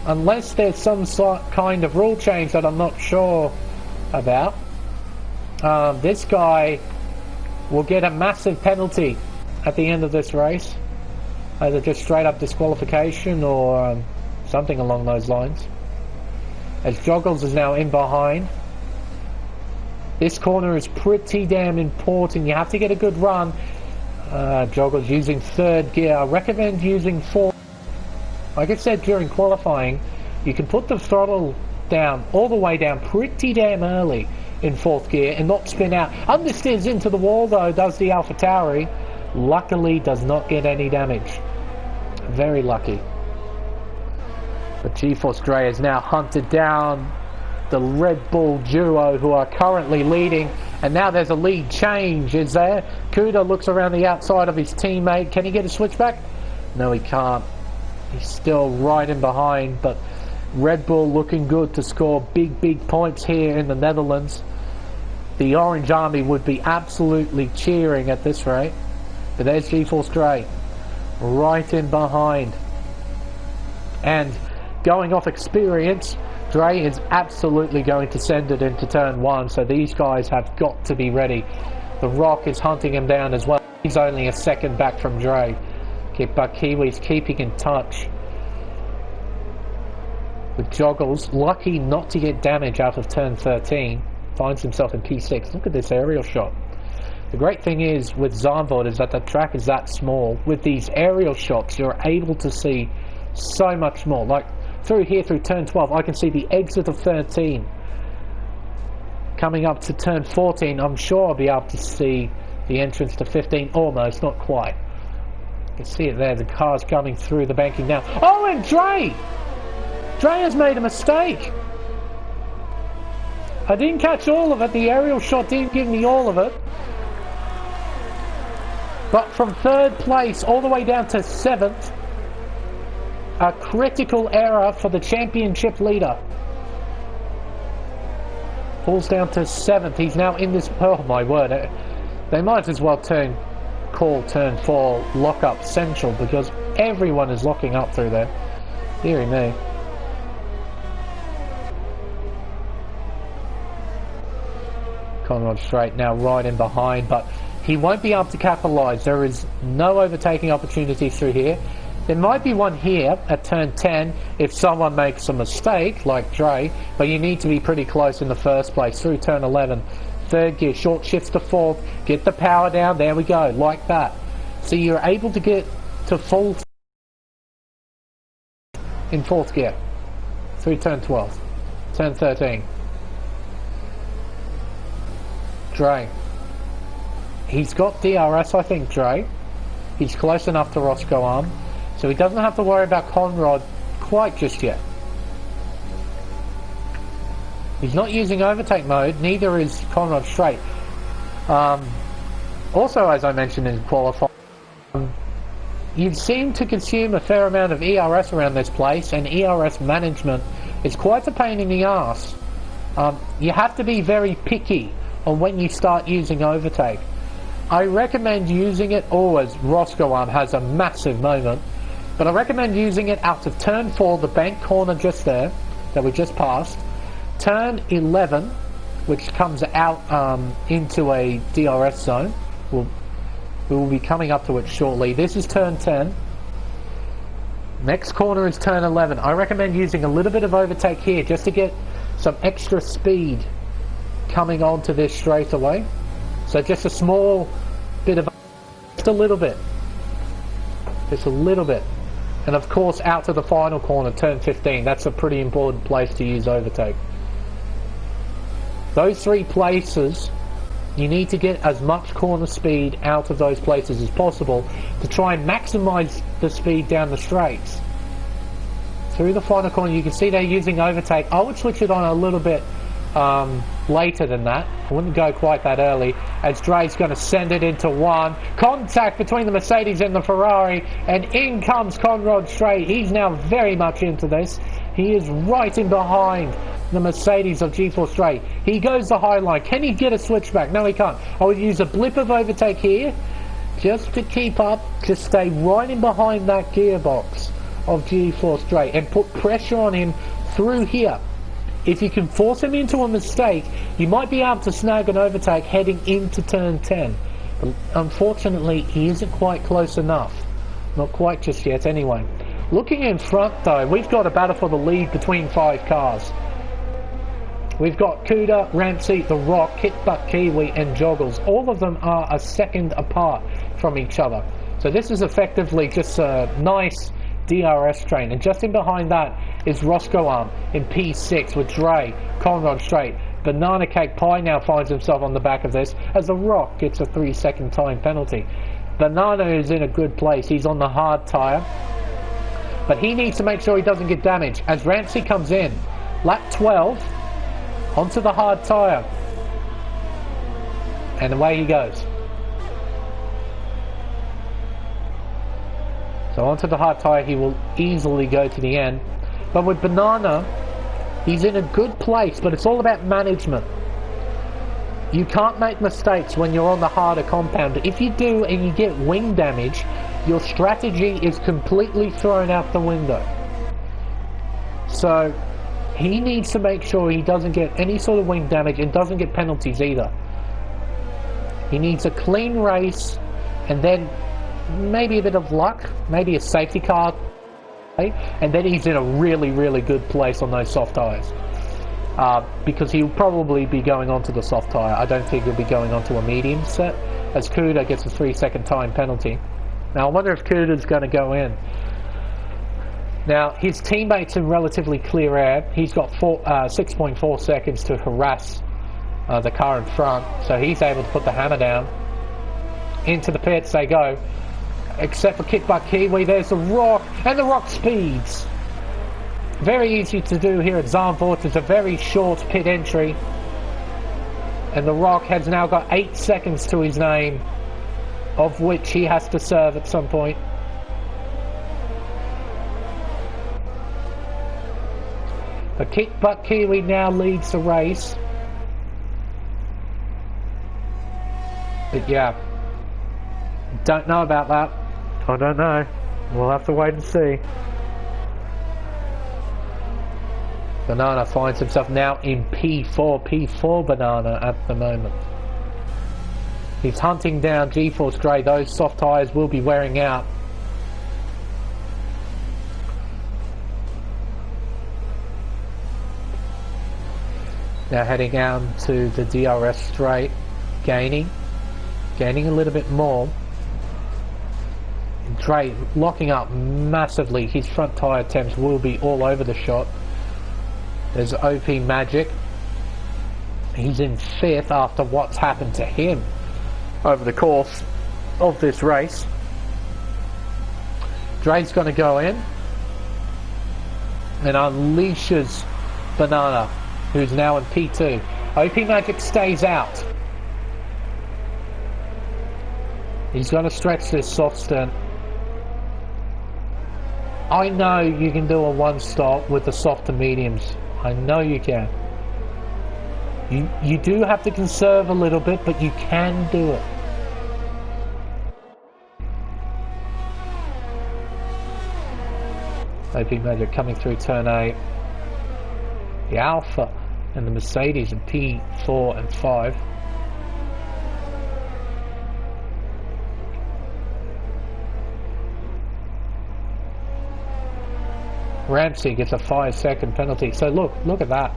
Unless there's some kind of rule change that I'm not sure about, this guy will get a massive penalty at the end of this race. Either just straight up disqualification or something along those lines. As Joggles is now in behind. This corner is pretty damn important. You have to get a good run. Joggles using 3rd gear. I recommend using 4th. Like I said during qualifying, you can put the throttle down, all the way down, pretty damn early in 4th gear and not spin out. Understeers into the wall though, does the AlphaTauri. Luckily does not get any damage. Very lucky. But GeForce Dre has now hunted down the Red Bull duo who are currently leading, and now there's a lead change, is there? Kuda looks around the outside of his teammate. Can he get a switchback? No, he can't. He's still right in behind, but Red Bull looking good to score big points here in the Netherlands. The Orange Army would be absolutely cheering at this rate. But there's GeForce Dre right in behind. And going off experience, Dre is absolutely going to send it into turn 1, so these guys have got to be ready. The Rock is hunting him down as well. He's only a second back from Dre. But Kiwi's keeping in touch with Joggles, lucky not to get damage out of turn 13. Finds himself in P6. Look at this aerial shot. The great thing is with Zandvoort is that the track is that small. With these aerial shots, you're able to see so much more. Like through here, through turn 12, I can see the exit of 13. Coming up to turn 14, I'm sure I'll be able to see the entrance to 15. Almost, not quite. You can see it there, the car's coming through the banking now. Oh, and Dre! Dre has made a mistake. I didn't catch all of it. The aerial shot didn't give me all of it. But from 3rd place all the way down to 7th, a critical error for the championship leader. Falls down to 7th. He's now in this... Oh my word. They might as well call turn 4 lock-up central, because everyone is locking up through there. Deary me. Conrad Strait now right in behind, but he won't be able to capitalise. There is no overtaking opportunities through here. There might be one here at turn 10 if someone makes a mistake, like Dre, but you need to be pretty close in the first place. Through turn 11, 3rd gear, short shifts to 4th, get the power down, there we go, like that. So you're able to get to full in 4th gear, through turn 12, turn 13. Dre. He's got DRS, I think, Dre. He's close enough to Roscoe Arm, so he doesn't have to worry about Conrad quite just yet. He's not using overtake mode, neither is Conrad Strait. Also, as I mentioned in qualifying, you seem to consume a fair amount of ERS around this place, and ERS management is quite a pain in the arse. You have to be very picky on when you start using overtake. I recommend using it always. Roscoe Arm has a massive moment, but I recommend using it out of turn 4, the bank corner just there, that we just passed, turn 11, which comes out into a DRS zone. We will be coming up to it shortly. This is turn 10. Next corner is turn 11. I recommend using a little bit of overtake here just to get some extra speed coming onto this straight away. So just a small bit of, just a little bit. Just a little bit. And of course out to the final corner, turn 15. That's a pretty important place to use overtake. Those 3 places, you need to get as much corner speed out of those places as possible to try and maximize the speed down the straights. through the final corner. You can see they're using overtake. I would switch it on a little bit later than that. I wouldn't go quite that early, as Dre's going to send it into one. Contact between the Mercedes and the Ferrari, and in comes Conrad Strait. He's now very much into this. He is right in behind the Mercedes of G4 Strait. He goes the high line. Can he get a switchback? No, he can't. I would use a blip of overtake here just to keep up, just stay right in behind that gearbox of G4 Strait and put pressure on him through here. If you can force him into a mistake, you might be able to snag an overtake heading into turn 10. But unfortunately, he isn't quite close enough. Not quite just yet anyway. Looking in front though, we've got a battle for the lead between 5 cars. We've got Cuda, Ramsey, The Rock, Kitbutt Kiwi and Joggles. All of them are a second apart from each other. So this is effectively just a nice DRS train. And just in behind that is Roscoe Arm in P6 with Dre, Conrad Strait. Banana Cake Pie now finds himself on the back of this as The Rock gets a 3-second time penalty. Banana is in a good place. He's on the hard tyre. But he needs to make sure he doesn't get damaged as Ramsey comes in. Lap 12 onto the hard tyre. And away he goes. So onto the hard tyre, he will easily go to the end. But with Banana, he's in a good place, but it's all about management. You can't make mistakes when you're on the harder compound. If you do and you get wing damage, your strategy is completely thrown out the window. So he needs to make sure he doesn't get any sort of wing damage and doesn't get penalties either. He needs a clean race and then maybe a bit of luck, maybe a safety car, and then he's in a really, really good place on those soft tyres. Because he'll probably be going onto the soft tyre. I don't think he'll be going onto a medium set, as Cuda gets a 3-second time penalty. Now I wonder if Cuda's going to go in. Now his teammate's in relatively clear air. He's got 6.4 seconds to harass the car in front, so he's able to put the hammer down. Into the pits they go. Except for Kickbutt Kiwi, there's The Rock, and The Rock speeds. Very easy to do here at Zandvoort. It's a very short pit entry. And The Rock has now got 8 seconds to his name, of which he has to serve at some point. But Kickbutt Kiwi now leads the race. But yeah, don't know about that. I don't know. We'll have to wait and see. Banana finds himself now in P4 Banana at the moment. He's hunting down G4 Stray. Those soft tyres will be wearing out. Now heading out to the DRS straight, gaining a little bit more. Dre locking up massively. His front tyre attempts will be all over the shot. There's OP Magic. He's in 5th after what's happened to him over the course of this race. Dre's going to go in and unleashes Banana, who's now in P2. OP Magic stays out. He's going to stretch this soft stint. I know you can do a one stop with the soft to mediums. I know you can. You do have to conserve a little bit, but you can do it. OP Magic coming through turn 8. The Alpha and the Mercedes in P4 and 5. Ramsey gets a 5-second penalty. So look at that.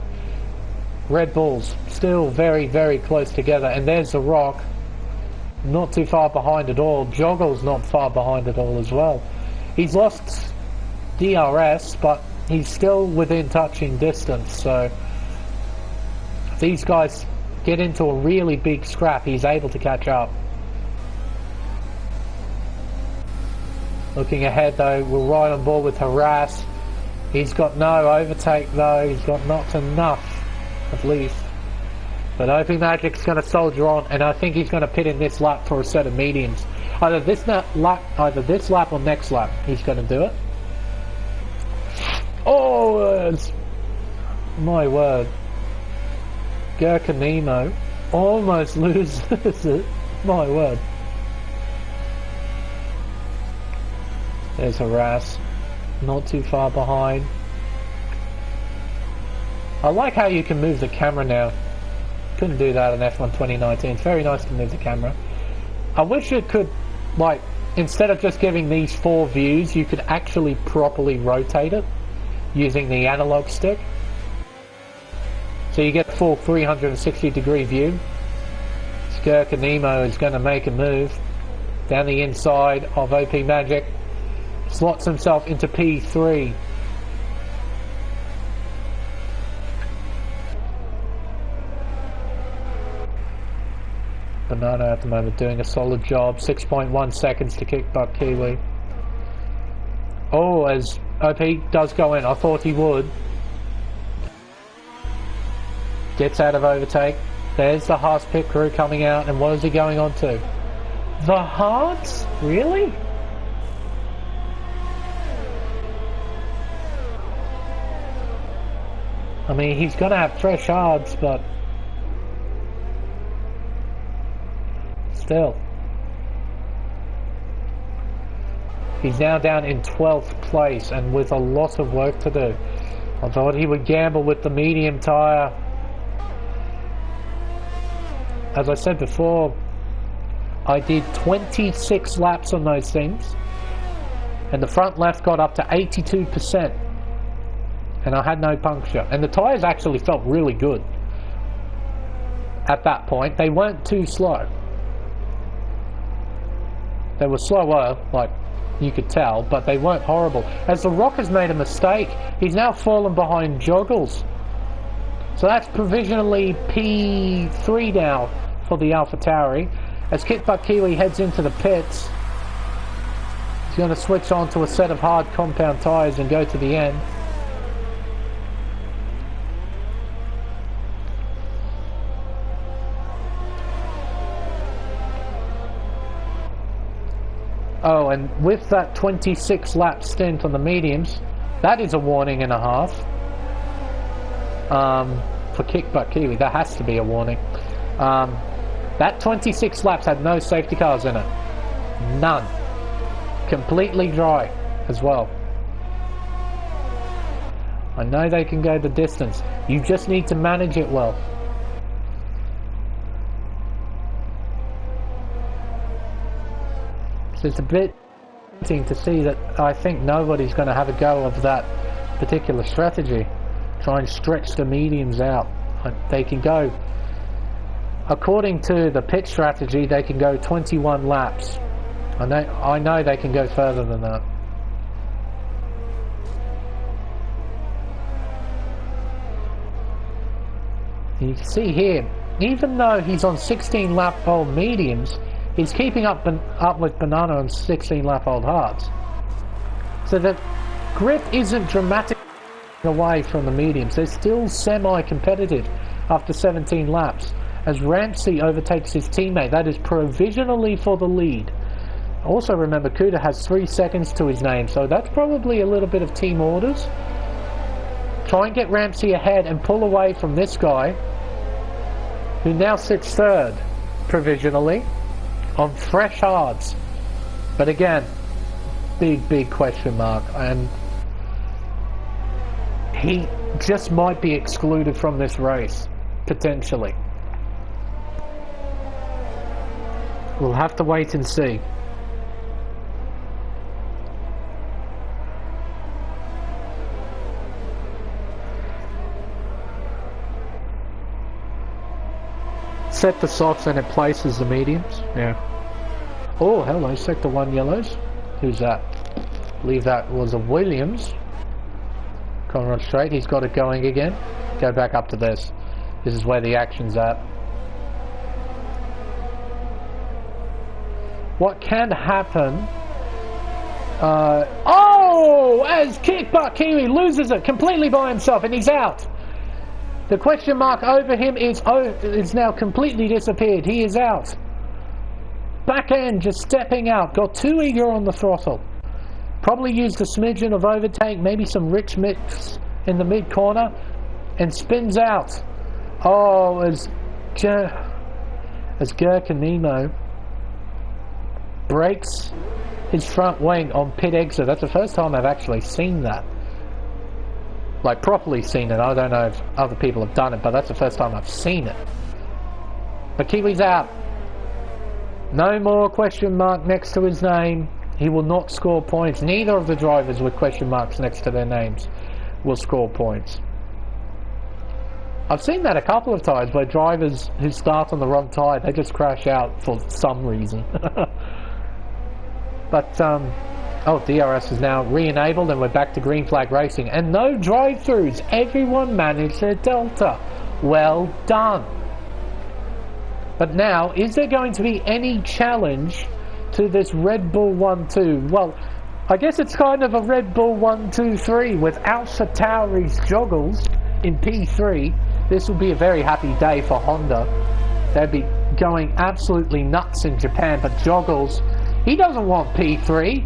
Red Bulls still very, very close together. And there's The Rock. Not too far behind at all. Joggle's not far behind at all as well. He's lost DRS, but he's still within touching distance. So if these guys get into a really big scrap, he's able to catch up. Looking ahead though, we're right on board with Harass. He's got no overtake though, he's got not enough, at least. But Opie Magic's going to soldier on, and I think he's going to pit in this lap for a set of mediums. Either this lap or next lap, he's going to do it. Oh, my word. Gurkha Nemo almost loses it. My word. There's Harass. Not too far behind. I like how you can move the camera now. Couldn't do that in F1 2019. It's very nice to move the camera. I wish it could, like, instead of just giving these 4 views, you could actually properly rotate it using the analog stick. So you get a full 360 degree view. Gurkha Nemo is going to make a move down the inside of OP Magic. Slots himself into P3. Banana at the moment doing a solid job. 6.1 seconds to kick butt Kiwi. Oh, as OP does go in. I thought he would. Gets out of overtake. There's the Haas pit crew coming out, and what is he going on to? The Hearts? Really? I mean, he's going to have fresh hards, but still. He's now down in 12th place, and with a lot of work to do. I thought he would gamble with the medium tyre. As I said before, I did 26 laps on those things, and the front left got up to 82%, and I had no puncture. And the tyres actually felt really good at that point. They weren't too slow. They were slower, like you could tell, but they weren't horrible. As the Rock has made a mistake, he's now fallen behind Joggles. So that's provisionally P3 now for the AlphaTauri. As Kitbutt Kiwi heads into the pits, he's going to switch on to a set of hard compound tyres and go to the end. Oh, and with that 26 lap stint on the mediums, that is a warning and a half. For Kickbutt Kiwi, that has to be a warning. That 26 laps had no safety cars in it. None. Completely dry as well. I know they can go the distance. You just need to manage it well. So it's a bit tempting to see that I think nobody's going to have a go of that particular strategy. Try and stretch the mediums out. They can go, according to the pit strategy, they can go 21 laps. I know they can go further than that. You can see here, even though he's on 16 lap old mediums, he's keeping up with Banana on 16 lap old hards. So the grip isn't dramatic away from the mediums. They're still semi-competitive after 17 laps. As Ramsey overtakes his teammate, that is provisionally for the lead. Also remember, Kuda has 3 seconds to his name, so that's probably a little bit of team orders. Try and get Ramsey ahead and pull away from this guy, who now sits third provisionally on fresh hards. But again, big question mark, and he just might be excluded from this race, potentially. We'll have to wait and see. Set the softs and it places the mediums. Yeah. Oh, hello, sector 1 yellows. Who's that? I believe that was a Williams. Conrad straight, he's got it going again. Go back up to this. This is where the action's at. What can happen? Oh! Oh, as Kickbutt Kiwi loses it completely by himself and he's out. The question mark over him is now completely disappeared. He is out. Back end just stepping out. Got too eager on the throttle. Probably used a smidgen of overtake, maybe some rich mix in the mid corner, and spins out. Oh, as Gurkanemo breaks his front wing on pit exit. That's the first time I've actually seen that. Like, properly seen it. I don't know if other people have done it, but that's the first time I've seen it. But Kiwi's out. No more question mark next to his name. He will not score points. Neither of the drivers with question marks next to their names will score points. I've seen that a couple of times where drivers who start on the wrong tyre, they just crash out for some reason. But, oh, DRS is now re-enabled and we're back to green flag racing. And no drive-thrus. Everyone managed their delta. Well done. But now, is there going to be any challenge to this Red Bull 1-2? Well, I guess it's kind of a Red Bull 1-2-3 with Alpha Tauri's joggles in P3. This will be a very happy day for Honda. They'd be going absolutely nuts in Japan, but Joggles, he doesn't want P3.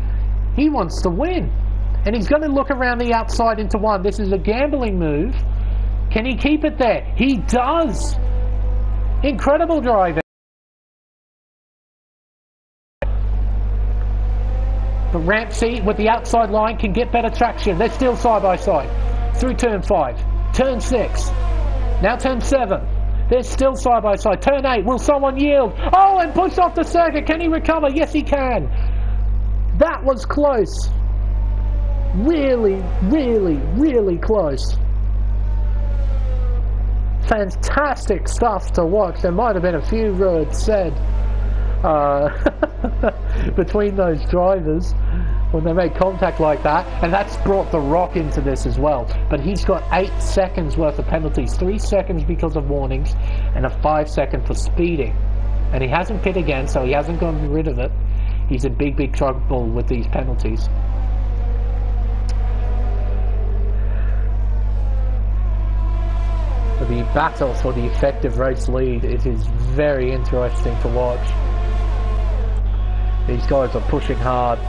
He wants to win. And he's going to look around the outside into one. This is a gambling move. Can he keep it there? He does. Incredible driving. But Rampsey with the outside line can get better traction. They're still side by side. Through turn 5. Turn 6. Now turn 7. They're still side by side. Turn 8. Will someone yield? Oh, and push off the circuit. Can he recover? Yes, he can. That was close. Really, really, really close. Fantastic stuff to watch. There might have been a few words said between those drivers when they made contact like that, and that's brought The Rock into this as well. But he's got 8 seconds worth of penalties, 3 seconds because of warnings and a 5 second for speeding, and he hasn't pit again, so he hasn't gotten rid of it. He's in big trouble with these penalties. The battle for the effective race lead, it is very interesting to watch. These guys are pushing hard.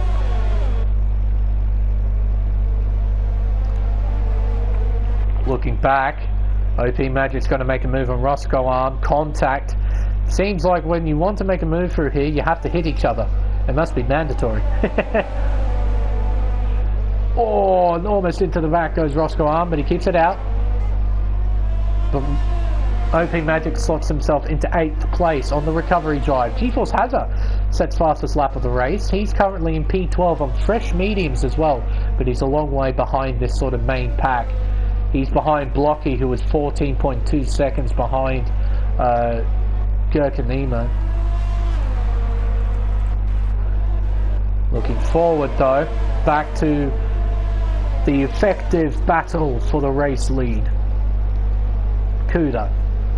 Looking back, OP Magic's going to make a move on Roscoe Arm. Contact. Seems like when you want to make a move through here, you have to hit each other. It must be mandatory. Oh, and almost into the back goes Roscoe Arm, but he keeps it out. But OP Magic slots himself into 8th place on the recovery drive. GeForce Hazard sets fastest lap of the race. He's currently in P12 on fresh mediums as well, but he's a long way behind this sort of main pack. He's behind Blocky, who is 14.2 seconds behind Gurkanemo. Looking forward though, back to the effective battle for the race lead. Kuda,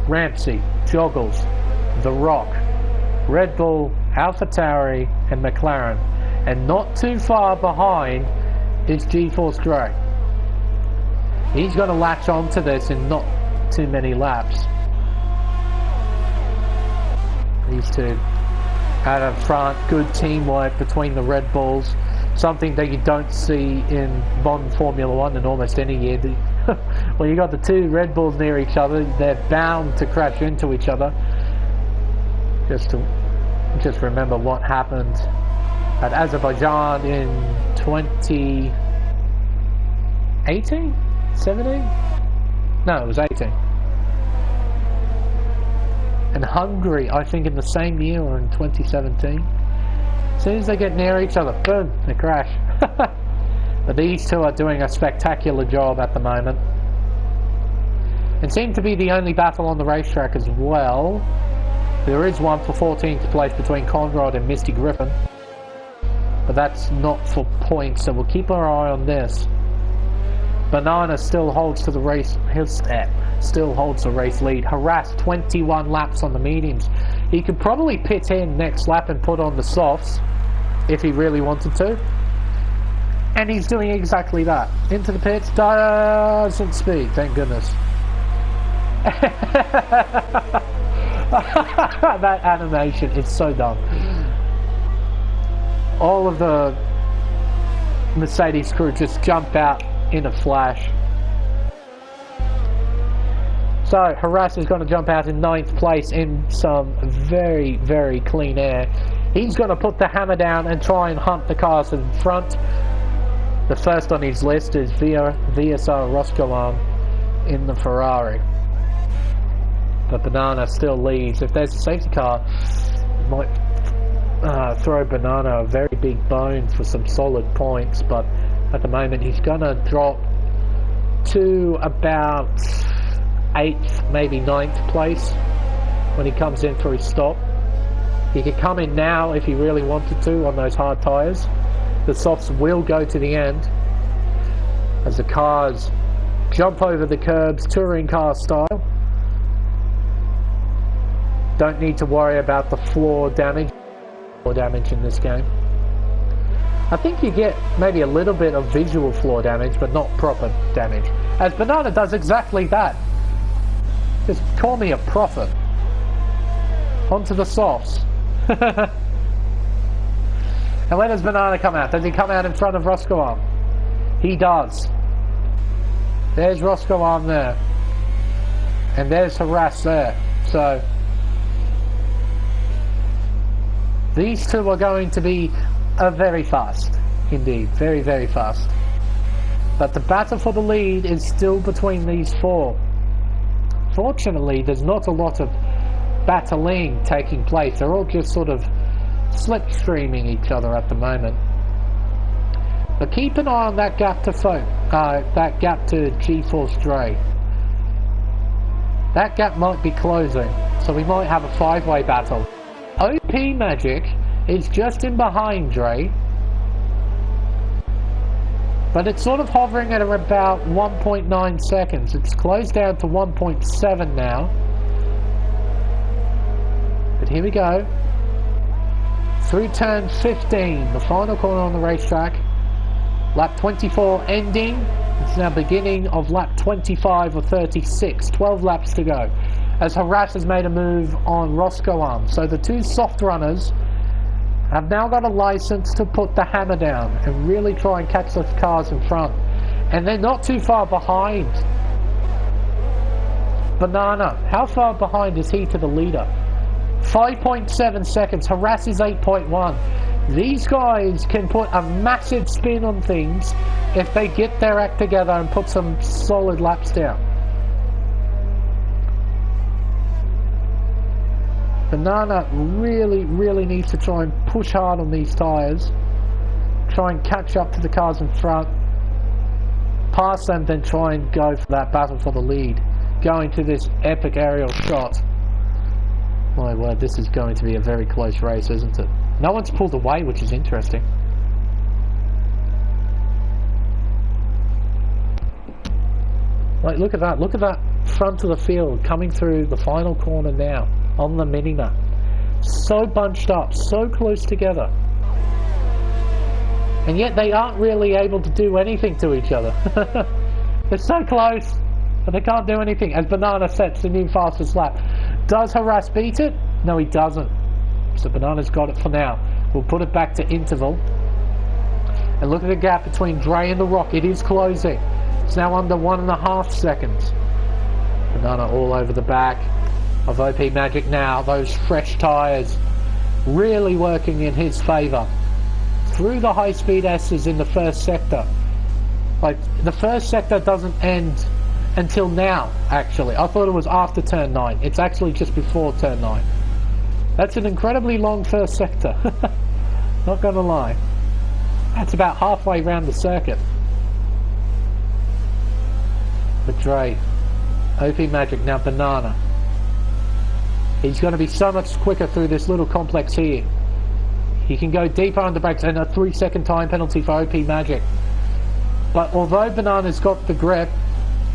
Rampsey, Joggles, The Rock, Red Bull, AlphaTauri and McLaren, and not too far behind is GeForce Dre. He's going to latch on to this in not too many laps. These two out of front, good teamwork between the Red Bulls, something that you don't see in modern Formula 1 in almost any year. Well, you got the two Red Bulls near each other, they're bound to crash into each other. Just remember what happened at Azerbaijan in 2018? 17? No, it was 18. And Hungary, I think in the same year or in 2017. As soon as they get near each other, boom, they crash. But these two are doing a spectacular job at the moment. And seem to be the only battle on the racetrack as well. There is one for 14th place between Conrad and Misty Griffin. But that's not for points, so we'll keep our eye on this. Banana still holds to the race. Still holds the race lead. Harassed 21 laps on the mediums. He could probably pit in next lap and put on the softs if he really wanted to. And he's doing exactly that. Into the pits, doesn't speed, thank goodness. That animation is so dumb. All of the Mercedes crew just jump out in a flash. So Harass is going to jump out in 9th place in some very, very clean air. He's going to put the hammer down and try and hunt the cars in front. The first on his list is VSR Roscoe in the Ferrari. But Banana still leads. If there's a safety car, it might throw Banana a very big bone for some solid points. But at the moment, he's going to drop to about 8th, maybe 9th place when he comes in for his stop. He could come in now if he really wanted to on those hard tyres. The softs will go to the end as the cars jump over the curbs, touring car style. Don't need to worry about the floor damage in this game. I think you get maybe a little bit of visual floor damage, but not proper damage. As Banana does exactly that. Just call me a prophet. Onto the softs. And where does Banana come out? Does he come out in front of Roscoe? He does. There's Roscoe there. And there's Harass there. So these two are going to be very fast. Indeed. Very, very fast. But the battle for the lead is still between these four. Fortunately, there's not a lot of battling taking place. They're all just sort of slipstreaming each other at the moment. But keep an eye on that gap to G-Force Dre. That gap might be closing, so we might have a 5-way battle. OP Magic is just in behind Dre, but it's sort of hovering at about 1.9 seconds. It's closed down to 1.7 now. But here we go. Through turn 15, the final corner on the racetrack. Lap 24 ending. It's now beginning of lap 25 or 36. 12 laps to go. As Harass has made a move on Roscoe. So the two soft runners have now got a license to put the hammer down and really try and catch those cars in front. And they're not too far behind. Banana, how far behind is he to the leader? 5.7 seconds. Harass is 8.1. These guys can put a massive spin on things if they get their act together and put some solid laps down. Banana really, really needs to try and push hard on these tyres. Try and catch up to the cars in front. Pass them, then try and go for that battle for the lead. Going to this epic aerial shot. My word, this is going to be a very close race, isn't it? No one's pulled away, which is interesting. Like, look at that front of the field coming through the final corner now on the mini-map. So bunched up, so close together. And yet they aren't really able to do anything to each other. They're so close, but they can't do anything. As Banana sets the new fastest lap. Does Harass beat it? No, he doesn't. So Banana's got it for now. We'll put it back to interval. And look at the gap between Dre and the Rock. It is closing. It's now under 1.5 seconds. Banana all over the back of OP Magic now. Those fresh tyres really working in his favour. Through the high-speed S's in the first sector. Like, the first sector doesn't end until now, actually. I thought it was after turn 9. It's actually just before turn 9. That's an incredibly long first sector. Not gonna lie. That's about halfway around the circuit. But Dre, OP Magic, now Banana. He's going to be so much quicker through this little complex here. He can go deeper on the brakes, and a 3-second time penalty for OP Magic. But although Banana's got the grip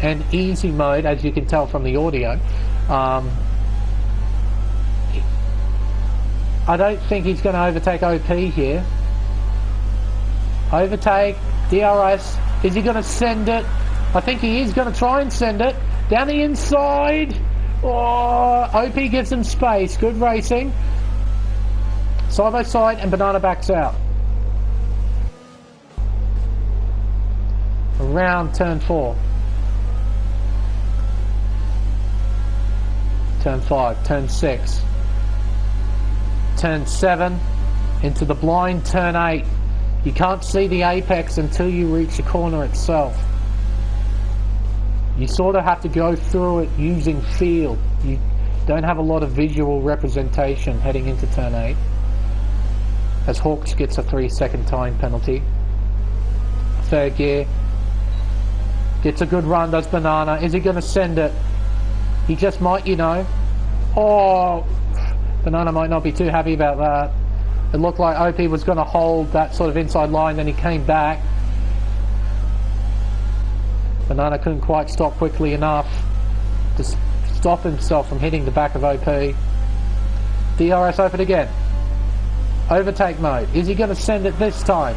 and easy mode, as you can tell from the audio, I don't think he's going to overtake OP here. Overtake, DRS, is he going to send it? I think he is going to try and send it. Down the inside. Oh, OP gives him space. Good racing. Side by side, and Banana backs out. Around turn 4. Turn 5, turn 6. Turn 7, into the blind turn 8. You can't see the apex until you reach the corner itself. You sort of have to go through it using feel. You don't have a lot of visual representation heading into turn 8. As Hawks gets a 3-second time penalty. Third gear. Gets a good run, does Banana. Is he going to send it? He just might, you know. Oh, Banana might not be too happy about that. It looked like OP was going to hold that sort of inside line, then he came back. Banana couldn't quite stop quickly enough to stop himself from hitting the back of OP. DRS open again. Overtake mode. Is he going to send it this time?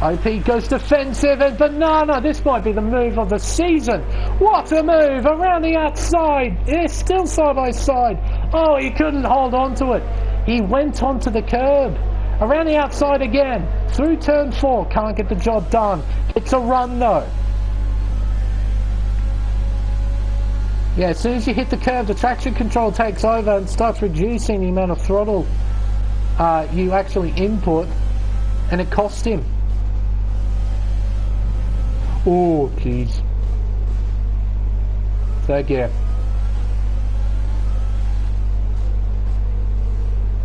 OP goes defensive, and Banana, this might be the move of the season. What a move! Around the outside. It's still side by side. Oh, he couldn't hold on to it. He went onto the curb. Around the outside again. Through turn 4. Can't get the job done. It's a run though. Yeah, as soon as you hit the curb, the traction control takes over and starts reducing the amount of throttle you actually input, and it cost him. Oh, please. Third gear.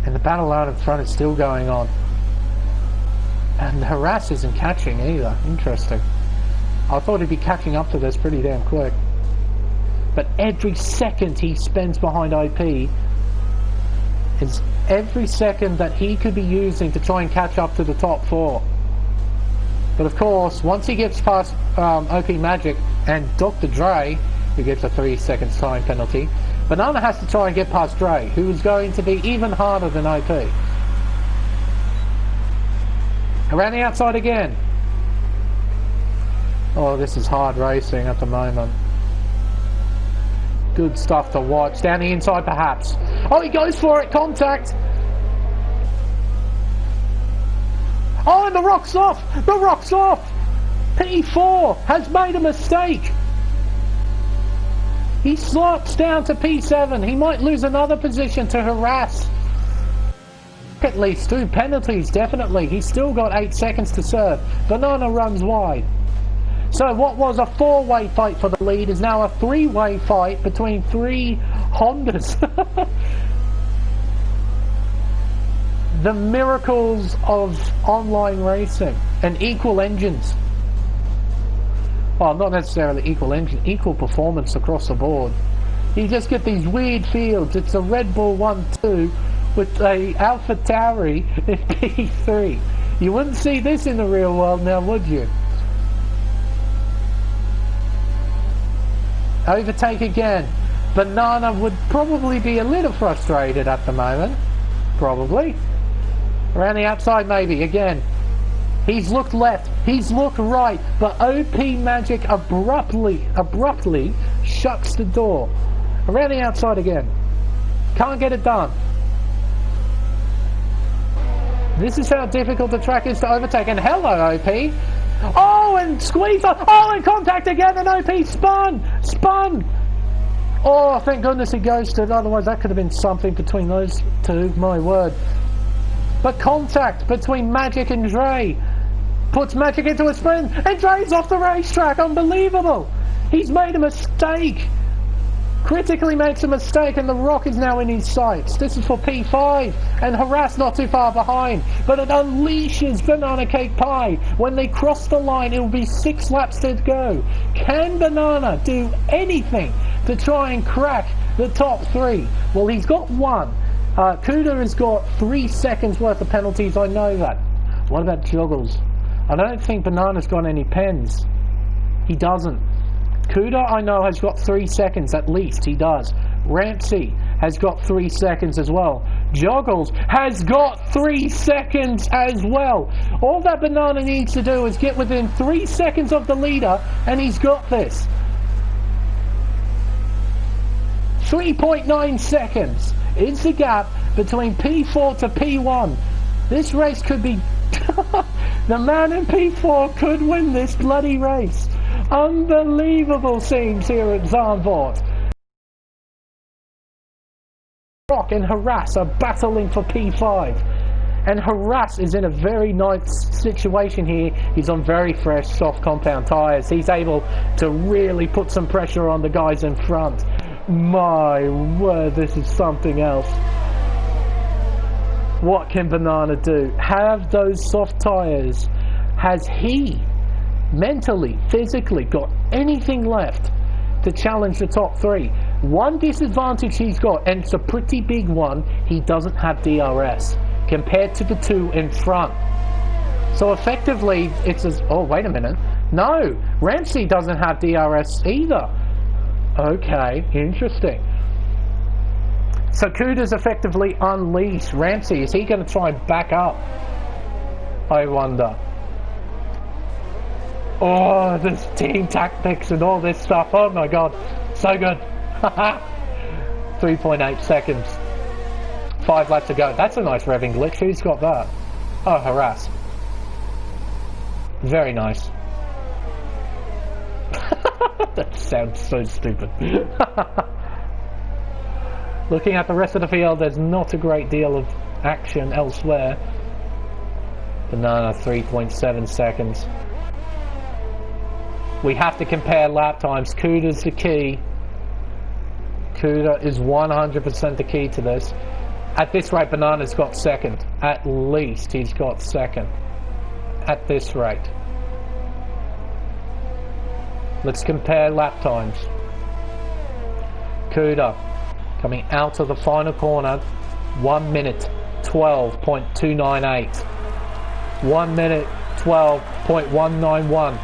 And the battle out in front is still going on. And the harass isn't catching either. Interesting. I thought he'd be catching up to this pretty damn quick. But every second he spends behind OP is every second that he could be using to try and catch up to the top 4. But of course, once he gets past OP Magic and Dr. Dre, who gets a 3 seconds time penalty, Banana has to try and get past Dre, who is going to be even harder than OP. Around the outside again. Oh, this is hard racing at the moment. Good stuff to watch. Down the inside perhaps. Oh, he goes for it. Contact. Oh, and the rock's off! The rock's off! P4 has made a mistake. He slots down to P7. He might lose another position to harass. At least 2 penalties, definitely. He's still got 8 seconds to serve. Banana runs wide. So what was a 4-way fight for the lead is now a 3-way fight between 3 Hondas. The miracles of online racing and equal engines. Well, not necessarily equal engine, equal performance across the board. You just get these weird fields. It's a Red Bull 1-2 with a Alpha Tauri in P3. You wouldn't see this in the real world now, would you? Overtake again. Banana would probably be a little frustrated at the moment. Probably. Around the outside maybe, again. He's looked left, he's looked right, but OP Magic abruptly shuts the door. Around the outside again. Can't get it done. This is how difficult the track is to overtake, and hello OP. Oh, and squeeze on. Oh, and contact again, and OP spun. Oh, thank goodness he ghosted, otherwise that could have been something between those two, my word. But contact between Magic and Dre puts Magic into a sprint, and Dre's off the racetrack. Unbelievable. He's made a mistake. Critically makes a mistake, and the rock is now in his sights. This is for P5, and harass not too far behind, but it unleashes Banana Cake Pie. When they cross the line, it will be 6 laps to go. Can Banana do anything to try and crack the top 3? Well, he's got 1. Kuda has got 3 seconds worth of penalties, I know that. What about Joggles? I don't think Banana's got any pens. He doesn't. Kuda, I know, has got 3 seconds at least. He does. Ramsey has got 3 seconds as well. Joggles has got 3 seconds as well. All that Banana needs to do is get within 3 seconds of the leader, and he's got this. 3.9 seconds is the gap between P4 to P1. This race could be... the man in P4 could win this bloody race. Unbelievable scenes here at Zandvoort. Rock and Harass are battling for P5. And Harass is in a very nice situation here. He's on very fresh, soft compound tyres. He's able to really put some pressure on the guys in front. My word, this is something else. What can Banana do? Have those soft tyres? Has he mentally, physically got anything left to challenge the top 3? One disadvantage he's got, and it's a pretty big one, he doesn't have DRS compared to the 2 in front. So effectively, it's as... oh, wait a minute. No, Ramsey doesn't have DRS either. Okay, interesting. So Kuda's effectively unleashed. Ramsey, is he going to try and back up? I wonder. Oh, this team tactics and all this stuff. Oh my god, so good. 3.8 seconds. 5 laps to go. That's a nice revving glitch. Who's got that? Oh, Harass. Very nice. That sounds so stupid. Looking at the rest of the field, there's not a great deal of action elsewhere. Banana 3.7 seconds. We have to compare lap times. Kuda's the key. Kuda is 100% the key to this. At this rate, Banana's got second. At least he's got second. At this rate. Let's compare lap times. Kuda coming out of the final corner, 1 minute 12.298. 1 minute 12.191.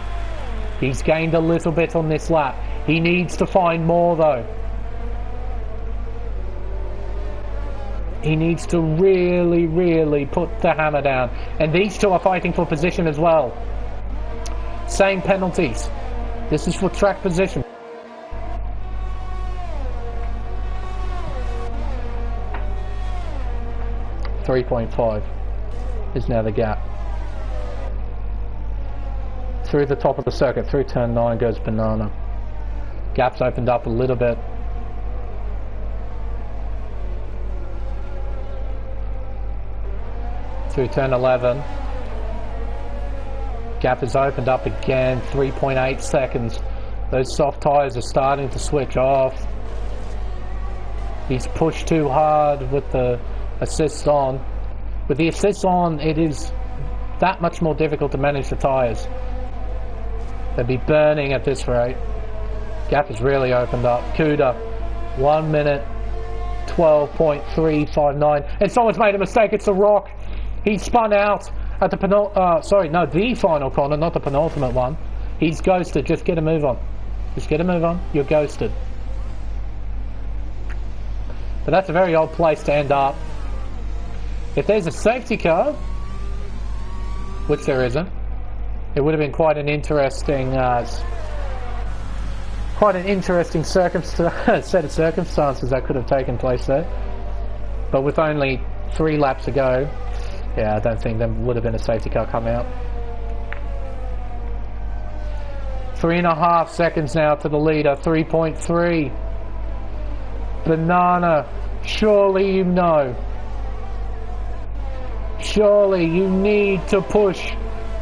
He's gained a little bit on this lap. He needs to find more though. He needs to really, really put the hammer down. And these two are fighting for position as well. Same penalties. This is for track position. .5 is now the gap. Through the top of the circuit, through turn 9 goes Banana. Gap's opened up a little bit. Through turn 11. Gap is opened up again, 3.8 seconds. Those soft tyres are starting to switch off. He's pushed too hard with the assist on. With the assist on, it is that much more difficult to manage the tyres. They'd be burning at this rate. Gap has really opened up. Kuda, 1 minute 12.359. And someone's made a mistake. It's the Rock. He spun out at the the final corner, not the penultimate one. He's ghosted. Just get a move on. Just get a move on. You're ghosted. But that's a very odd place to end up. If there's a safety car, which there isn't, it would have been quite an interesting, set of circumstances that could have taken place there. But with only 3 laps to go, yeah, I don't think there would have been a safety car come out. 3.5 seconds now to the leader. 3.3. Banana, surely you know. Surely you need to push.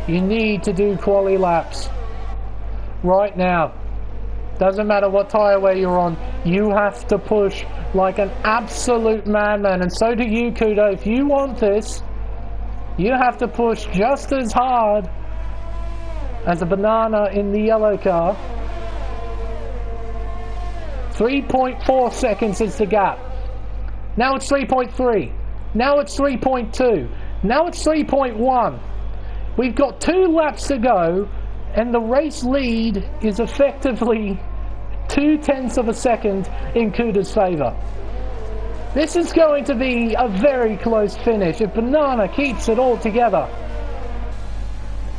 You need to do quali laps. Right now. Doesn't matter what tyre wear you're on. You have to push like an absolute madman. And so do you, Kuda. If you want this, you have to push just as hard as a Banana in the yellow car. 3.4 seconds is the gap. Now it's 3.3. Now it's 3.2. Now it's 3.1. We've got 2 laps to go, and the race lead is effectively 0.2 of a second in Kuda's favour. This is going to be a very close finish if Banana keeps it all together.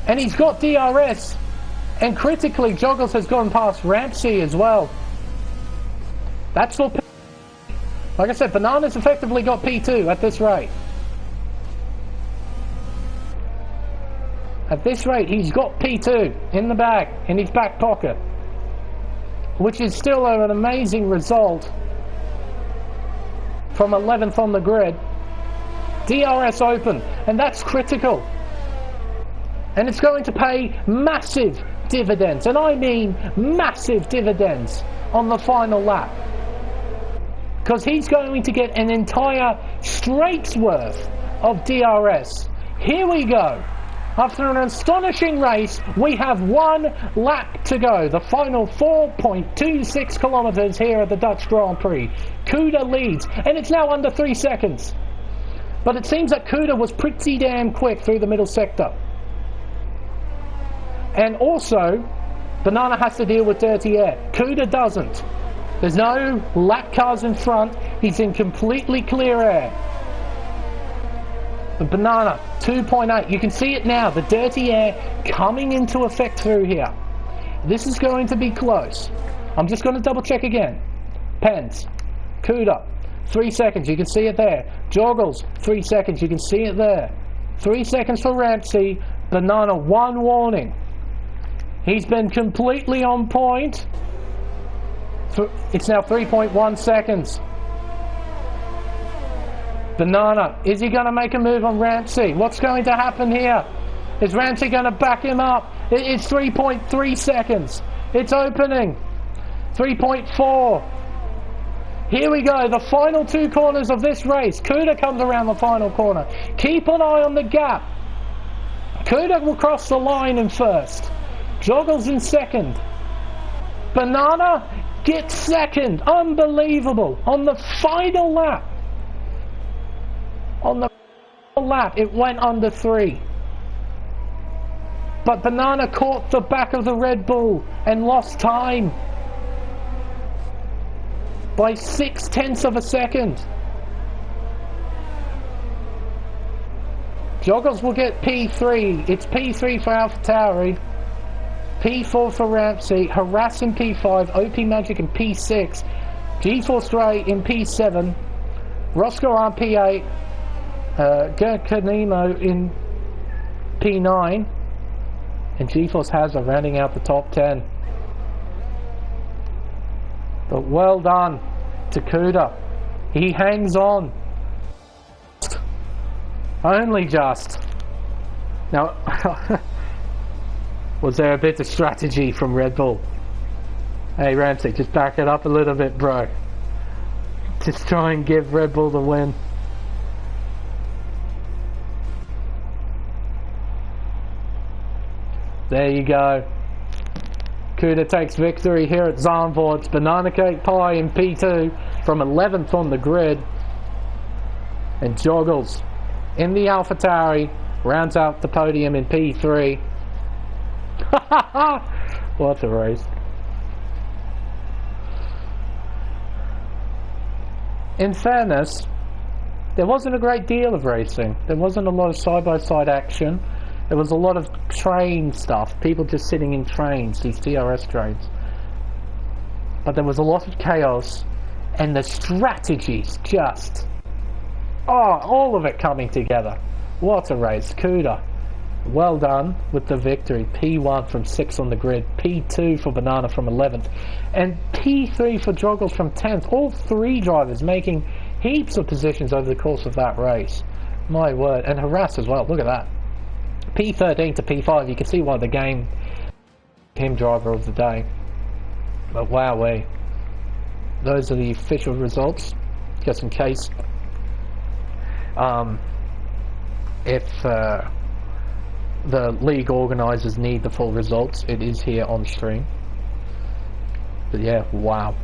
And he's got DRS. And critically, Joggles has gone past Ramsey as well. That's for... Like I said, Banana's effectively got P2 at this rate. At this rate, he's got P2 in the bag, in his back pocket. Which is still an amazing result from 11th on the grid. DRS open, and that's critical. And it's going to pay massive dividends, and I mean massive dividends on the final lap. Because he's going to get an entire straight's worth of DRS. Here we go. After an astonishing race, we have 1 lap to go. The final 4.26 kilometers here at the Dutch Grand Prix. Kuda leads, and it's now under 3 seconds. But it seems that Kuda was pretty damn quick through the middle sector. And also, Banana has to deal with dirty air. Kuda doesn't. There's no lap cars in front. He's in completely clear air. The Banana, 2.8. You can see it now. The dirty air coming into effect through here. This is going to be close. I'm just going to double check again. Pens. Kuda. 3 seconds. You can see it there. Joggles. 3 seconds. You can see it there. 3 seconds for Ramsey. Banana, 1 warning. He's been completely on point. It's now 3.1 seconds. Banana, is he going to make a move on Ramsey? What's going to happen here? Is Ramsey going to back him up? It's 3.3 seconds. It's opening. 3.4. Here we go, the final 2 corners of this race. Kuda comes around the final corner. Keep an eye on the gap. Kuda will cross the line in first. Joggles in second. Banana gets second. Unbelievable. On the final lap. On the lap, it went under 3. But Banana caught the back of the Red Bull and lost time by 0.6 of a second. Joggles will get P3. It's P3 for AlphaTauri, P4 for Ramsey, Harass in P5, OP Magic in P6, G-Force Ray in P7, Roscoe on P8, Gerkanemo in P9, and G-Force Hazard rounding out the top 10. But well done to Kuda. He hangs on. Only just. Now, was there a bit of strategy from Red Bull? Hey Ramsey, just back it up a little bit, bro. Just try and give Red Bull the win. There you go. Kuda takes victory here at Zandvoort. Banana Cake Pie in P2 from 11th on the grid. And Joggles in the AlphaTauri rounds out the podium in P3. What a race. In fairness, there wasn't a great deal of racing. There wasn't a lot of side-by-side action. There was a lot of train stuff, people just sitting in trains, these DRS trains. But there was a lot of chaos, and the strategies just... Oh, all of it coming together. What a race. Kuda, well done with the victory. P1 from 6th on the grid, P2 for Banana from 11th, and P3 for Joggles from 10th. All 3 drivers making heaps of positions over the course of that race. My word. And Harass as well, look at that. P13 to P5, you can see why the game him driver of the day. But wowee, those are the official results, just in case if the league organisers need the full results, it is here on stream. But yeah, wow.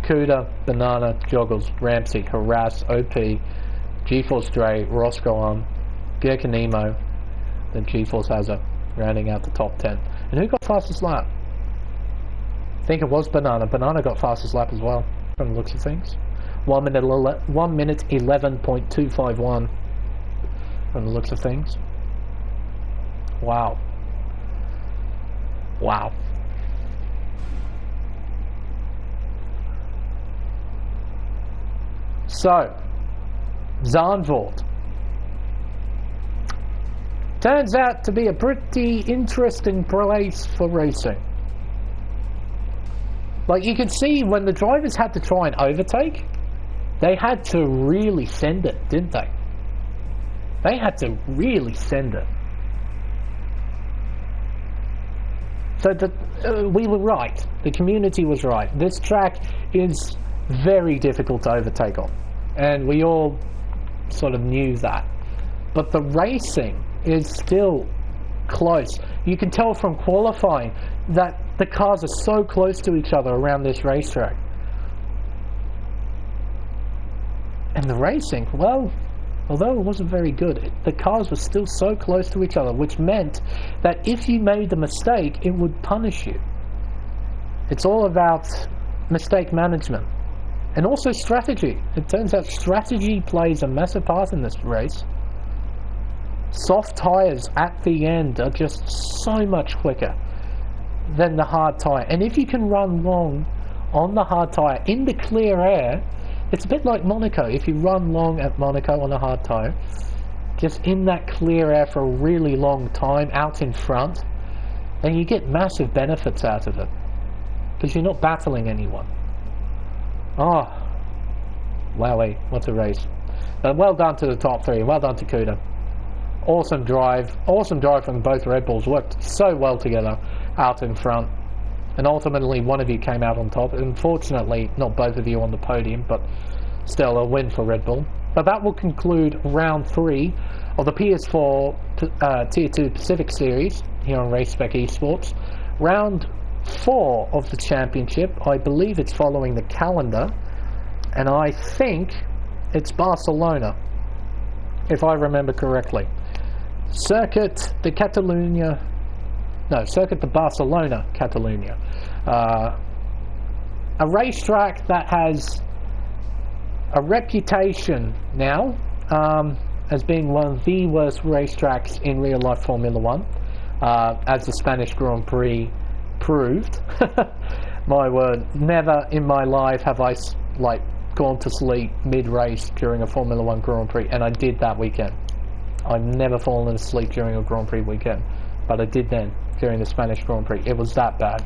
Kuda, Banana, Joggles, Ramsey, Harass, OP, G-Force Dre, Roscoe on, Gerkanemo, then G-Force Hazard, rounding out the top 10. And who got fastest lap? I think it was Banana. Banana got fastest lap as well, from the looks of things. 1 minute 11.251 from the looks of things. Wow. Wow. So, Zandvoort turns out to be a pretty interesting place for racing. Like, you can see when the drivers had to try and overtake, they had to really send it, didn't they? They had to really send it. So we were right. The community was right. This track is very difficult to overtake on, and we all sort of knew that. But the racing is still close. You can tell from qualifying that the cars are so close to each other around this racetrack. And the racing, well, although it wasn't very good, the cars were still so close to each other, which meant that if you made a mistake, it would punish you. It's all about mistake management. And also strategy. It turns out strategy plays a massive part in this race. Soft tyres at the end are just so much quicker than the hard tyre. And if you can run long on the hard tyre in the clear air, it's a bit like Monaco. If you run long at Monaco on a hard tyre, just in that clear air for a really long time out in front, then you get massive benefits out of it. Because you're not battling anyone. Oh, wowie, what a race. Well done to the top three. Well done to Kuda. Awesome drive from both Red Bulls. Worked so well together out in front. And ultimately one of you came out on top. Unfortunately, not both of you on the podium, but still a win for Red Bull. But that will conclude round 3 of the PS4 Tier 2 Pacific Series here on Race Spec Esports. Round 4 of the championship, I believe it's following the calendar, and I think it's Barcelona, if I remember correctly. Circuit de Barcelona, Catalunya. A racetrack that has a reputation now as being one of the worst racetracks in real life Formula 1, as the Spanish Grand Prix proved. My word, never in my life have I gone to sleep mid-race during a Formula 1 Grand Prix, and I did that weekend. I've never fallen asleep during a Grand Prix weekend, but I did then during the Spanish Grand Prix. It was that bad.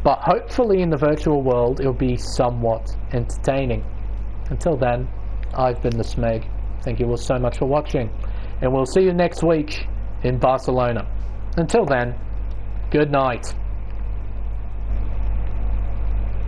But hopefully in the virtual world it'll be somewhat entertaining. Until then, I've been the Smeg. Thank you all so much for watching, and we'll see you next week in Barcelona. Until then, good night.